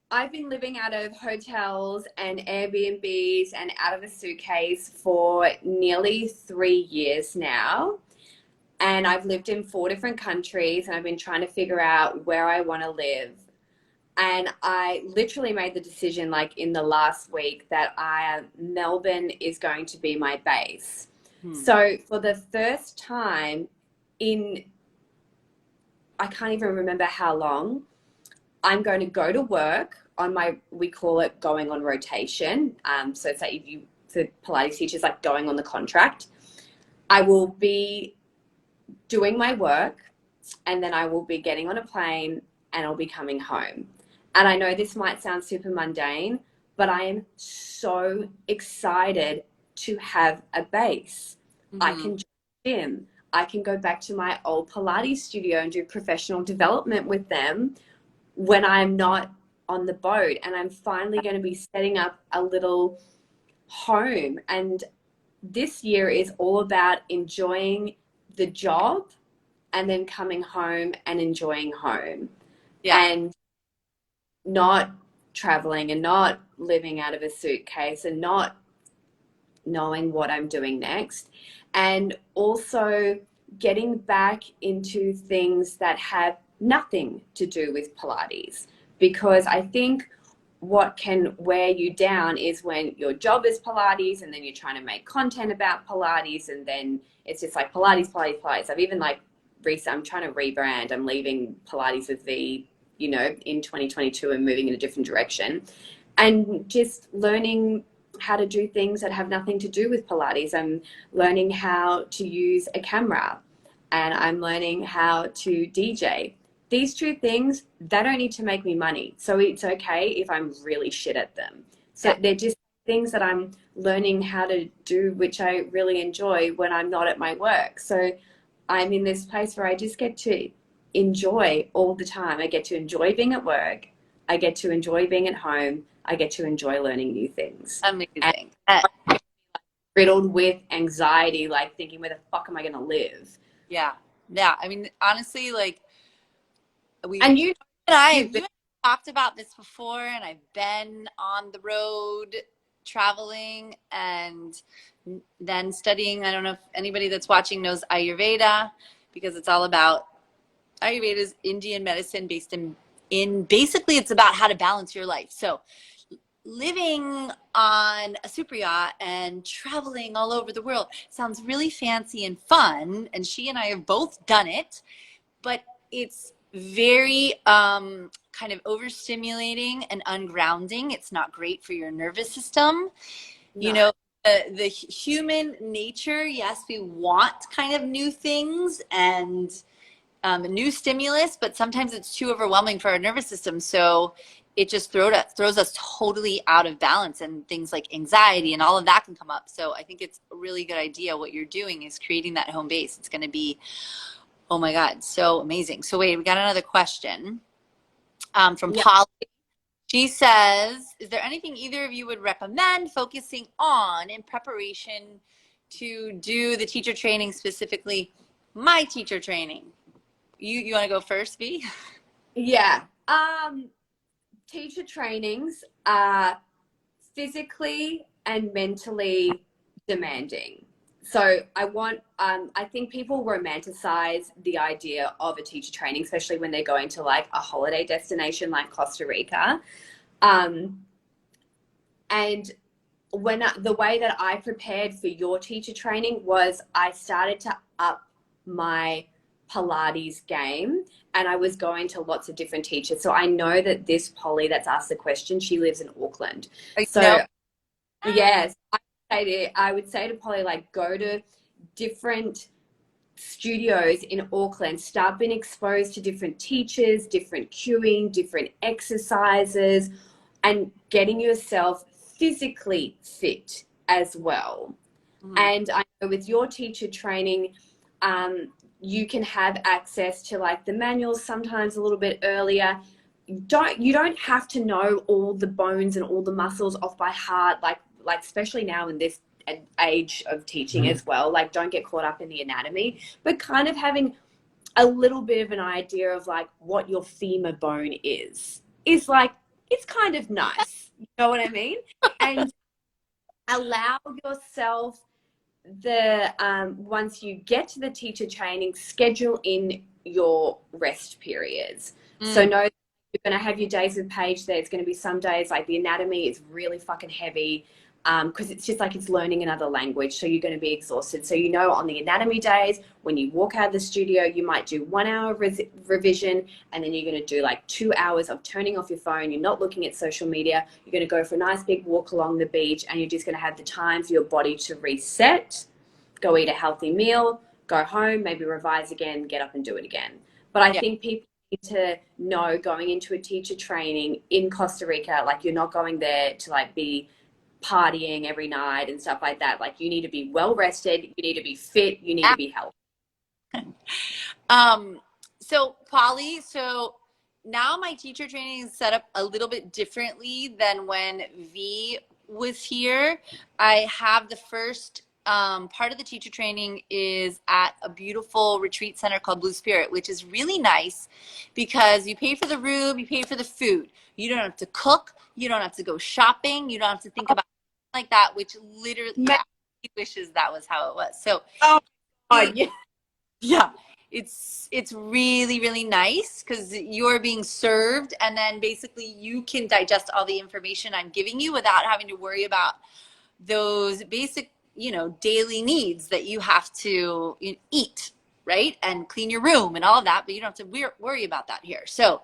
I've been living out of hotels and Airbnbs and out of a suitcase for nearly 3 years now. And I've lived in 4 different countries and I've been trying to figure out where I want to live. And I literally made the decision like in the last week that Melbourne is going to be my base. So for the first time in, I can't even remember how long, I'm going to go to work on my, we call it going on rotation. So it's like if you, for Pilates teachers, like going on the contract. I will be doing my work and then I will be getting on a plane and I'll be coming home. And I know this might sound super mundane, but I am so excited to have a base. I can gym. I can go back to my old Pilates studio and do professional development with them when I'm not on the boat. And I'm finally going to be setting up a little home. And this year is all about enjoying the job and then coming home and enjoying home. Yeah. And not traveling and not living out of a suitcase and not knowing what I'm doing next. And also getting back into things that have nothing to do with Pilates. Because I think what can wear you down is when your job is Pilates and then you're trying to make content about Pilates and then it's just like Pilates, Pilates, Pilates. I've even like, I'm trying to rebrand. I'm leaving Pilates with V, you know, in 2022 and moving in a different direction. And just learning how to do things that have nothing to do with Pilates. I'm learning how to use a camera and I'm learning how to DJ. These two things, they don't need to make me money. So it's okay if I'm really shit at them. So they're just things that I'm learning how to do, which I really enjoy when I'm not at my work. So I'm in this place where I just get to enjoy all the time. I get to enjoy being at work. I get to enjoy being at home. I get to enjoy learning new things. Amazing. Riddled with anxiety, like thinking, where the fuck am I going to live? Yeah. Yeah. I mean, honestly, like And you you and I talked about this before, and I've been on the road traveling and then studying. I don't know if anybody that's watching knows Ayurveda, because it's all about Ayurveda is Indian medicine based in basically it's about how to balance your life. So living on a super yacht and traveling all over the world sounds really fancy and fun, and she and I have both done it, but it's very kind of overstimulating and ungrounding. It's not great for your nervous system. You know, the human nature, yes, we want kind of new things and new stimulus, but sometimes it's too overwhelming for our nervous system. So it just throws us totally out of balance, and things like anxiety and all of that can come up. So I think it's a really good idea. What you're doing is creating that home base. It's going to be, oh my God, so amazing. So wait, we got another question from Polly. She says, is there anything either of you would recommend focusing on in preparation to do the teacher training, specifically my teacher training? You want to go first, V? Yeah. Teacher trainings, physically and mentally demanding. So I think people romanticize the idea of a teacher training, especially when they're going to like a holiday destination like Costa Rica. Um, and the way that I prepared for your teacher training was I started to up my Pilates game, and I was going to lots of different teachers. So I know that this Polly that's asked the question, she lives in Auckland. No. So yes, I would say to Polly, like, go to different studios in Auckland, start being exposed to different teachers, different cueing, different exercises, and getting yourself physically fit as well. And I know with your teacher training, you can have access to like the manuals sometimes a little bit earlier. You don't have to know all the bones and all the muscles off by heart, like especially now in this age of teaching as well. Like, don't get caught up in the anatomy, but kind of having a little bit of an idea of like what your femur bone is like, it's kind of nice. You know what I mean? And allow yourself the once you get to the teacher training, schedule in your rest periods. So know you're going to have your days with Paige there. It's going to be some days like the anatomy is really fucking heavy, because it's just like it's learning another language, so you're going to be exhausted. So you know, on the anatomy days, when you walk out of the studio, you might do 1 hour revision, and then you're going to do like 2 hours of turning off your phone. You're not looking at social media. You're going to go for a nice big walk along the beach, and you're just going to have the time for your body to reset, go eat a healthy meal, go home, maybe revise again, get up and do it again. But I think people need to know, going into a teacher training in Costa Rica, like, you're not going there to like be partying every night and stuff like that. Like, you need to be well rested, you need to be fit, you need to be healthy. So Polly, so now my teacher training is set up a little bit differently than when V was here. I have the first part of the teacher training is at a beautiful retreat center called Blue Spirit, which is really nice because you pay for the room, you pay for the food. You don't have to cook, you don't have to go shopping, you don't have to think about like that, which literally, yeah, he wishes that was how it was. So, yeah, it's really, really nice because you're being served, and then basically you can digest all the information I'm giving you without having to worry about those basic, daily needs that you have to eat, right? And clean your room and all of that, but you don't have to worry about that here. So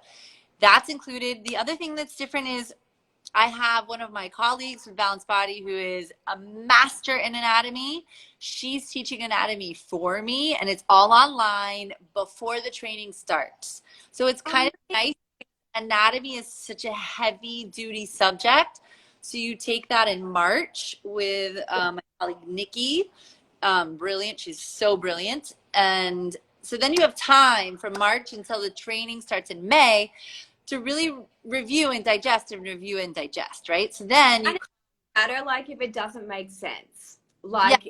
that's included. The other thing that's different is I have one of my colleagues with Balanced Body who is a master in anatomy. She's teaching anatomy for me, and it's all online before the training starts. So it's kind of nice. Anatomy is such a heavy duty subject. So you take that in March with my colleague Nikki. Brilliant. She's so brilliant. And so then you have time from March until the training starts in May to really review and digest, right? So then you matter, like, if it doesn't make sense. Like,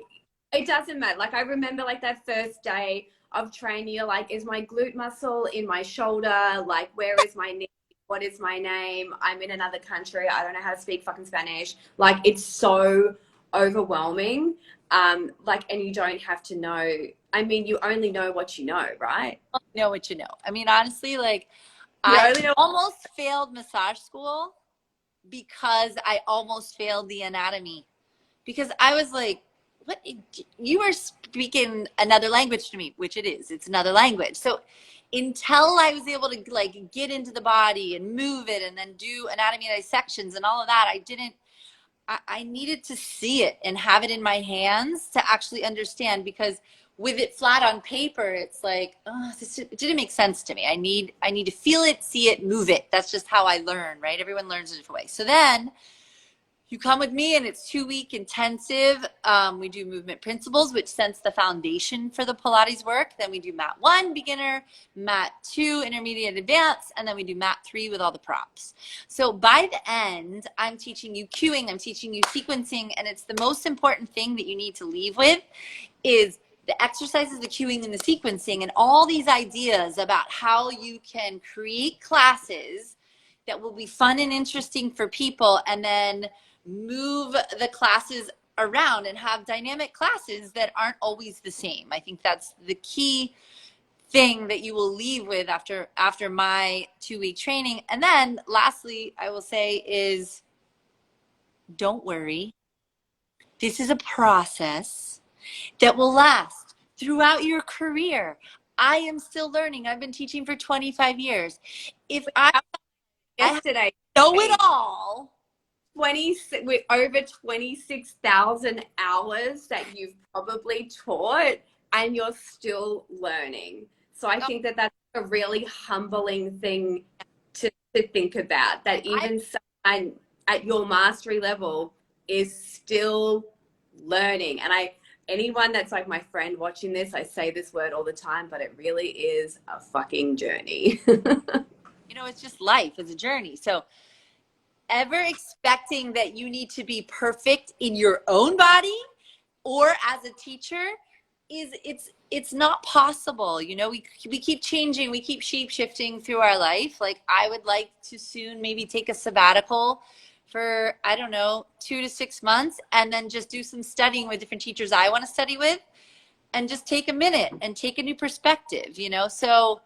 it doesn't matter. Like, I remember like that first day of training, you're like, is my glute muscle in my shoulder? Like, where is my knee? What is my name? I'm in another country. I don't know how to speak fucking Spanish. Like, it's so overwhelming. Like, and you don't have to know. I mean, you only know what you know, right? You know what you know. I mean, honestly, like, I almost failed massage school because I almost failed the anatomy, because I was like, what, you are speaking another language to me, which it is, it's another language. So until I was able to like get into the body and move it and then do anatomy dissections and all of that, I needed to see it and have it in my hands to actually understand, because with it flat on paper, it's like, oh, it didn't make sense to me. I need to feel it, see it, move it. That's just how I learn, right? Everyone learns a different way. So then you come with me and it's 2-week intensive. We do movement principles, which sets the foundation for the Pilates work. Then we do mat 1, beginner, mat 2, intermediate, advanced, and then we do mat 3 with all the props. So by the end, I'm teaching you cueing, I'm teaching you sequencing, and it's the most important thing that you need to leave with is the exercises, the cueing, and the sequencing, and all these ideas about how you can create classes that will be fun and interesting for people, and then move the classes around and have dynamic classes that aren't always the same. I think that's the key thing that you will leave with after my 2-week training. And then lastly, I will say is don't worry. This is a process that will last throughout your career. I am still learning. I've been teaching for 25 years. If I Yesterday, know it all, 20 with over 26,000 hours that you've probably taught, and you're still learning. So I think that that's a really humbling thing to think about, that even someone at your mastery level is still learning. And anyone that's like my friend watching this, I say this word all the time, but it really is a fucking journey. it's just life. It's a journey. So ever expecting that you need to be perfect in your own body or as a teacher it's not possible. We keep changing, we keep shape shifting through our life. Like I would like to soon maybe take a sabbatical for, I don't know, 2 to 6 months, and then just do some studying with different teachers I want to study with, and just take a minute and take a new perspective. So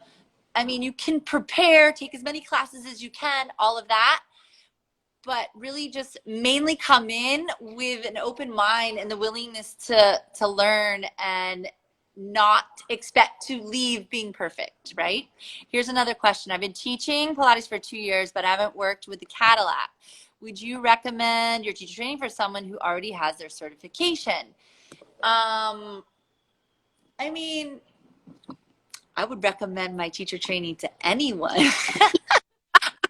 I mean, you can prepare, take as many classes as you can, all of that, but really just mainly come in with an open mind and the willingness to learn and not expect to leave being perfect, right? Here's another question. I've been teaching Pilates for 2 years, but I haven't worked with the Cadillac. Would you recommend your teacher training for someone who already has their certification? I mean, I would recommend my teacher training to anyone.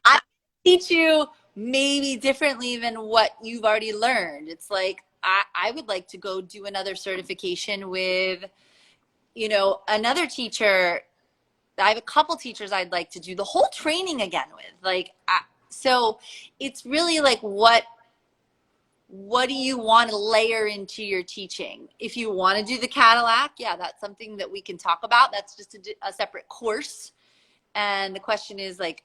I teach you maybe differently than what you've already learned. It's like, I would like to go do another certification with, another teacher. I have a couple teachers I'd like to do the whole training again with. So it's really like, what do you want to layer into your teaching? If you want to do the Cadillac, yeah, that's something that we can talk about. That's just a separate course. And the question is like,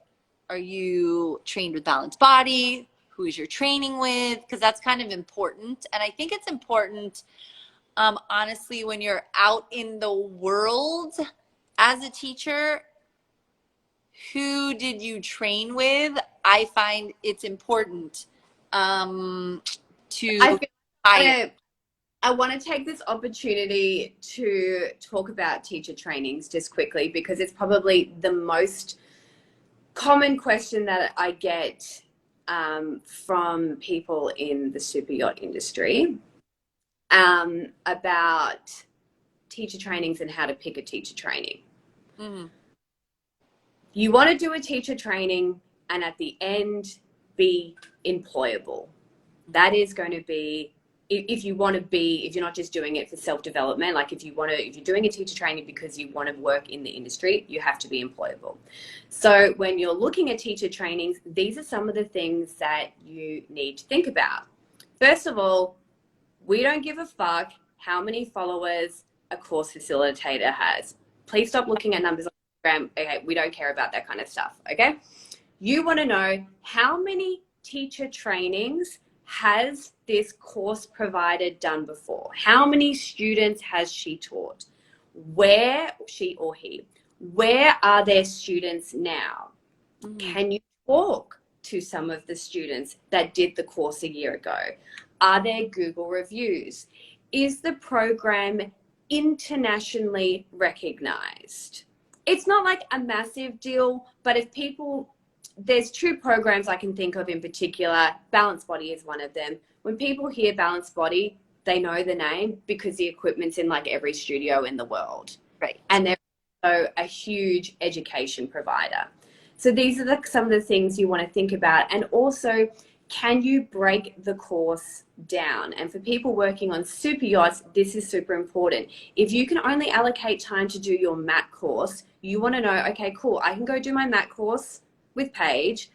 are you trained with balanced body? Who is your training with? Because that's kind of important. And I think it's important, honestly, when you're out in the world as a teacher, who did you train with? I find it's important to I want to take this opportunity to talk about teacher trainings just quickly, because it's probably the most common question that I get from people in the super yacht industry about teacher trainings and how to pick a teacher training. Mm-hmm. You want to do a teacher training and at the end be employable. That is going to be, if you're not just doing it for self-development, like if you're doing a teacher training because you want to work in the industry, you have to be employable. So when you're looking at teacher trainings, these are some of the things that you need to think about. First of all, we don't give a fuck how many followers a course facilitator has. Please stop looking at numbers on Instagram. Okay, we don't care about that kind of stuff, okay? You want to know how many teacher trainings has this course provider done before? How many students has she taught? Where, she or he, where are their students now? Mm-hmm. Can you talk to some of the students that did the course a year ago? Are there Google reviews? Is the program internationally recognized? It's not like a massive deal, but there's 2 programs I can think of in particular. Balanced Body is one of them. When people hear Balanced Body, they know the name because the equipment's in like every studio in the world. Right. And they're also a huge education provider. So these are some of the things you want to think about. And also, can you break the course down? And for people working on super yachts, this is super important. If you can only allocate time to do your mat course, you want to know, okay, cool, I can go do my mat course with Paige.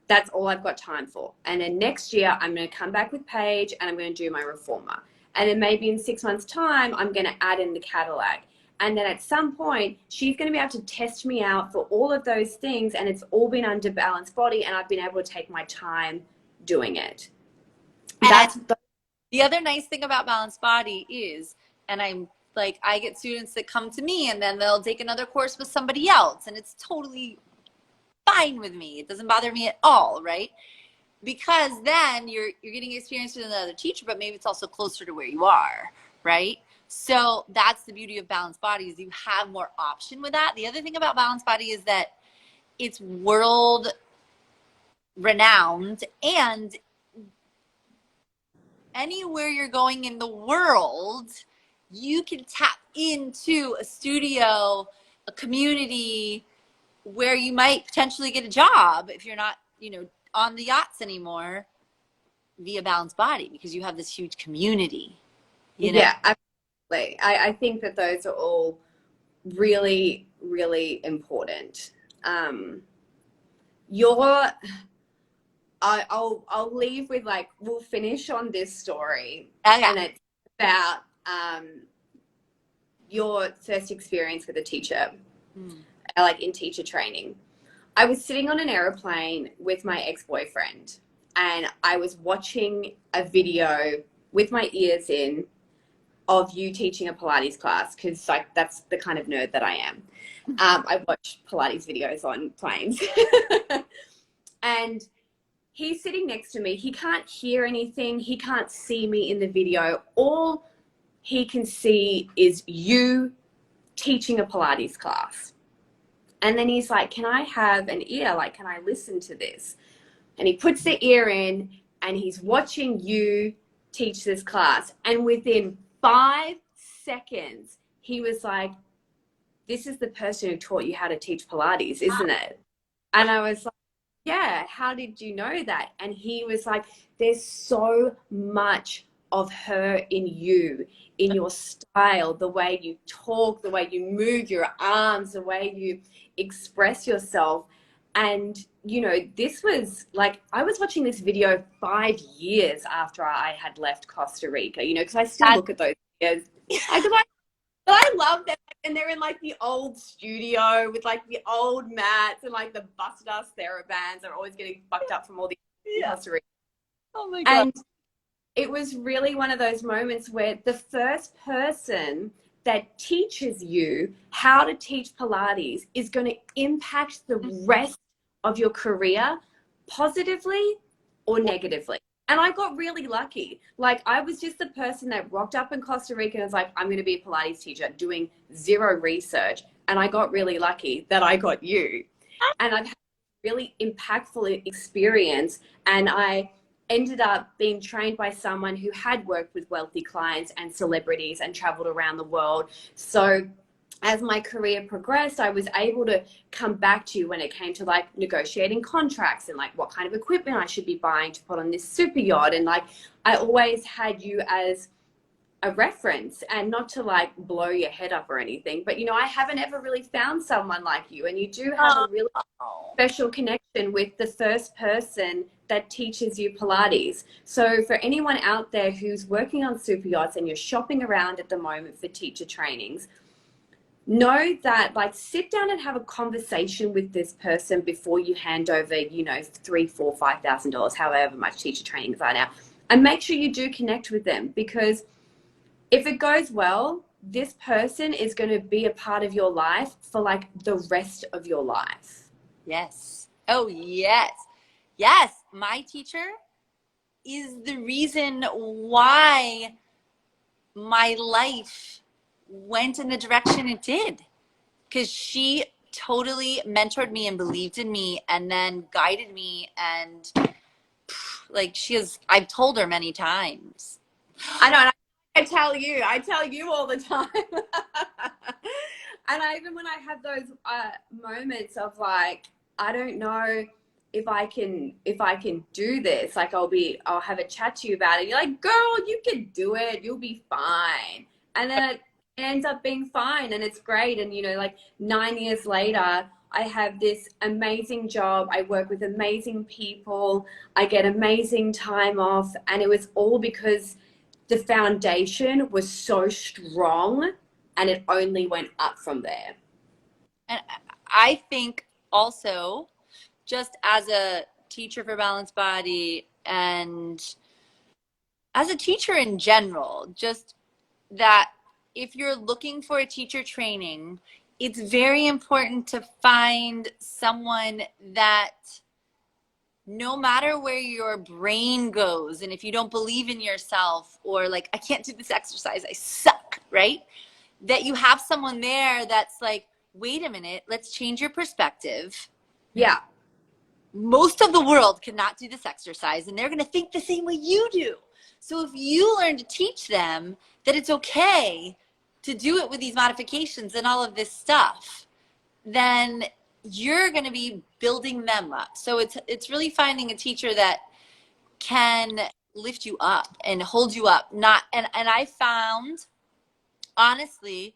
That's all I've got time for. And then next year, I'm going to come back with Paige and I'm going to do my reformer. And then maybe in 6 months' time, I'm going to add in the Cadillac. And then at some point, she's going to be able to test me out for all of those things. And it's all been under Balanced Body. And I've been able to take my time doing it. And That's the other nice thing about Balanced Body is, and I'm like, I get students that come to me and then they'll take another course with somebody else, and it's totally fine with me. It doesn't bother me at all, right? Because then you're getting experience with another teacher, but maybe it's also closer to where you are, right? So that's the beauty of Balanced Body is you have more option with that. The other thing about Balanced Body is that it's world renowned, and anywhere you're going in the world, you can tap into a studio, a community where you might potentially get a job if you're not, on the yachts anymore via Balanced Body because you have this huge community, you know? yeah, absolutely. I think that those are all really, really important. Um, your I'll leave with like we'll finish on this story, Okay. and it's about your first experience with a teacher, like in teacher training. I was sitting on an airplane with my ex-boyfriend, and I was watching a video with my ears in of you teaching a Pilates class because like that's the kind of nerd that I am. I watch Pilates videos on planes, and he's sitting next to me. He can't hear anything. He can't see me in the video. All he can see is you teaching a Pilates class. And then he's like, can I have an ear? Like, can I listen to this? And he puts the ear in and he's watching you teach this class. And within 5 seconds, he was like, this is the person who taught you how to teach Pilates, isn't it? And I was like, yeah, how did you know that? And he was like, there's so much of her in you, in your style, the way you talk, the way you move your arms, the way you express yourself. And, this was like, I was watching this video 5 years after I had left Costa Rica, because I still look at those videos. But I love them. And they're in like the old studio with like the old mats and like the busted ass therabands are always getting fucked up from all the Costa Rica. Oh my God. And it was really one of those moments where the first person that teaches you how to teach Pilates is going to impact the rest of your career positively or negatively. And I got really lucky. Like, I was just the person that rocked up in Costa Rica and was like, I'm going to be a Pilates teacher, doing zero research. And I got really lucky that I got you. And I've had a really impactful experience. And I ended up being trained by someone who had worked with wealthy clients and celebrities and traveled around the world. So as my career progressed, I was able to come back to you when it came to like negotiating contracts and like what kind of equipment I should be buying to put on this super yacht. And like, I always had you as a reference, and not to like blow your head up or anything, but I haven't ever really found someone like you. And you do have a really special connection with the first person that teaches you Pilates. So for anyone out there who's working on super yachts and you're shopping around at the moment for teacher trainings, know that like sit down and have a conversation with this person before you hand over, $3,000, $4,000, $5,000, however much teacher trainings are now, and make sure you do connect with them, because if it goes well, this person is going to be a part of your life for like the rest of your life. Yes. Oh, yes. Yes. My teacher is the reason why my life went in the direction it did, because she totally mentored me and believed in me and then guided me. And like, I've told her many times. I know. I tell you all the time. And even when I have those moments of like, I don't know if I can do this, like I'll have a chat to you about it. You're like, girl, you can do it. You'll be fine. And then it ends up being fine and it's great. And, like 9 years later, I have this amazing job. I work with amazing people. I get amazing time off. And it was all because the foundation was so strong and it only went up from there. And I think also, just as a teacher for Balanced Body and as a teacher in general, just that if you're looking for a teacher training, it's very important to find someone that no matter where your brain goes, and if you don't believe in yourself or like, I can't do this exercise, I suck, right? That you have someone there that's like, wait a minute, let's change your perspective. Yeah. Most of the world cannot do this exercise, and they're going to think the same way you do. So if you learn to teach them that it's okay to do it with these modifications and all of this stuff, then you're going to be building them up. So it's really finding a teacher that can lift you up and hold you up. Not and I found, honestly,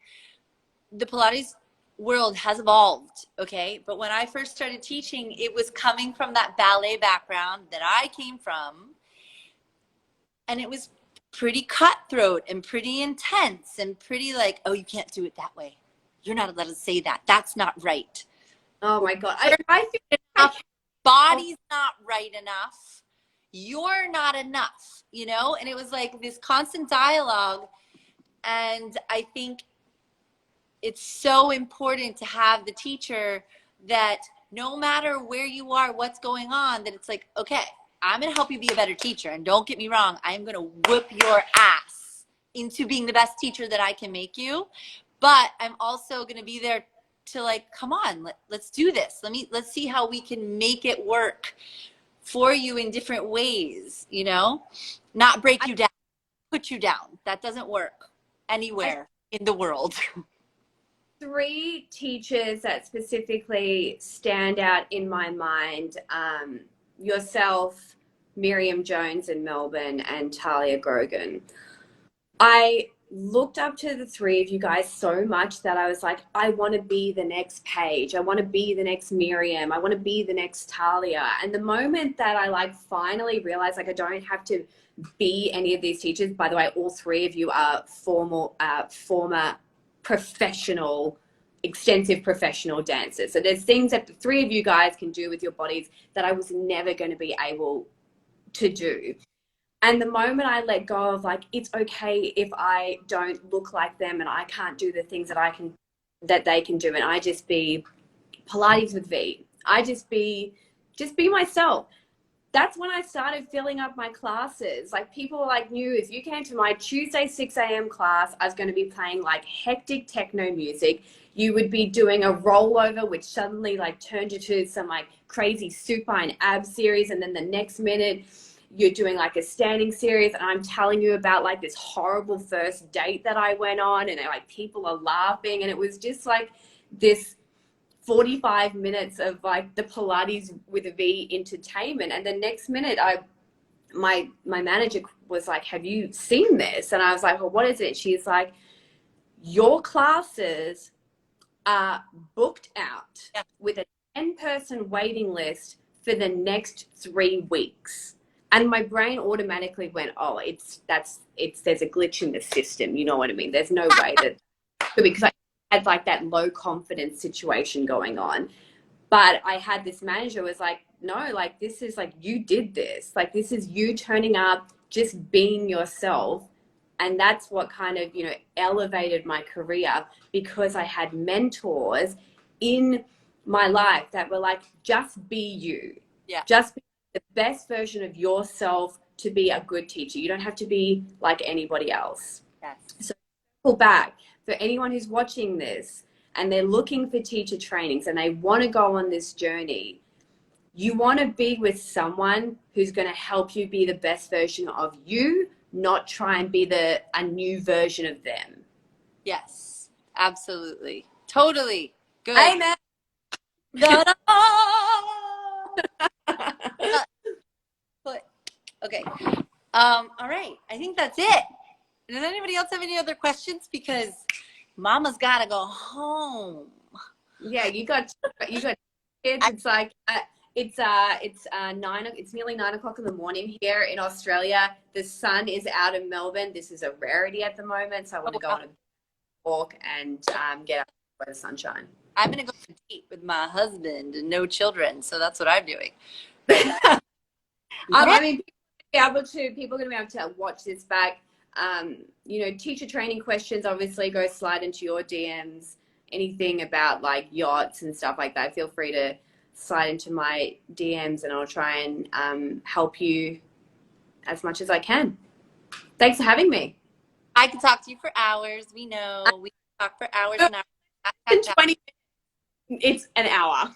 the Pilates world has evolved, okay? But when I first started teaching, it was coming from that ballet background that I came from, and it was pretty cutthroat and pretty intense and pretty like, oh, you can't do it that way. You're not allowed to say that. That's not right. Oh my God. I feel enough. Body's not right enough. You're not enough, you know? And it was like this constant dialogue. And I think it's so important to have the teacher that no matter where you are, what's going on, that it's like, okay, I'm going to help you be a better teacher. And don't get me wrong, I'm going to whip your ass into being the best teacher that I can make you. But I'm also going to be there to like, come on, let's do this. Let's see how we can make it work for you in different ways, you know, not break you down, put you down. That doesn't work anywhere in the world. 3 teachers that specifically stand out in my mind, yourself, Miriam Jones in Melbourne, and Talia Grogan. I looked up to the 3 of you guys so much that I was like, I want to be the next Paige. I want to be the next Miriam. I want to be the next Talia. And the moment that I like finally realized like I don't have to be any of these teachers, by the way, all 3 of you are former extensive professional dancers. So there's things that the 3 of you guys can do with your bodies that I was never going to be able to do. And the moment I let go of like, it's okay if I don't look like them and I can't do the things that they can do, and I just be Pilates with V. I just be myself. That's when I started filling up my classes. Like people like knew if you came to my Tuesday 6 a.m. class, I was going to be playing like hectic techno music. You would be doing a rollover, which suddenly like turned you to some like crazy supine ab series. And then the next minute you're doing like a standing series. And I'm telling you about like this horrible first date that I went on, and like people are laughing. And it was just like this 45 minutes of like the Pilates with a V entertainment. And the next minute my manager was like, have you seen this? And I was like, well, what is it? She's like, your classes are booked out with a 10-person waiting list for the next 3 weeks. And my brain automatically went, oh, there's a glitch in the system. You know what I mean? There's no way that, because I had like that low confidence situation going on. But I had this manager was like, no, like this is like, you did this. Like this is you turning up, just being yourself. And that's what kind of, you know, elevated my career, because I had mentors in my life that were like, just be you. Yeah. Just be the best version of yourself to be a good teacher. You don't have to be like anybody else. Yes. So pull back. For anyone who's watching this and they're looking for teacher trainings and they want to go on this journey, you want to be with someone who's going to help you be the best version of you, not try and be a new version of them. Yes, absolutely. Totally. Good. Amen. Okay. All right. I think that's it. Does anybody else have any other questions? Because Mama's got to go home. Yeah, you got kids. It's like it's nearly 9 o'clock in the morning here in Australia. The sun is out in Melbourne. This is a rarity at the moment, so I want to go on a walk and get out by the sunshine. I'm gonna go on a date with my husband and no children, so that's what I'm doing. I mean, be able to, people are going to be able to watch this back. You know, teacher training questions, obviously go slide into your DMs. Anything about like yachts and stuff like that, feel free to slide into my DMs and I'll try and help you as much as I can. Thanks for having me. I could talk to you for hours. We know we can talk for hours and hours. In 20 minutes, it's an hour.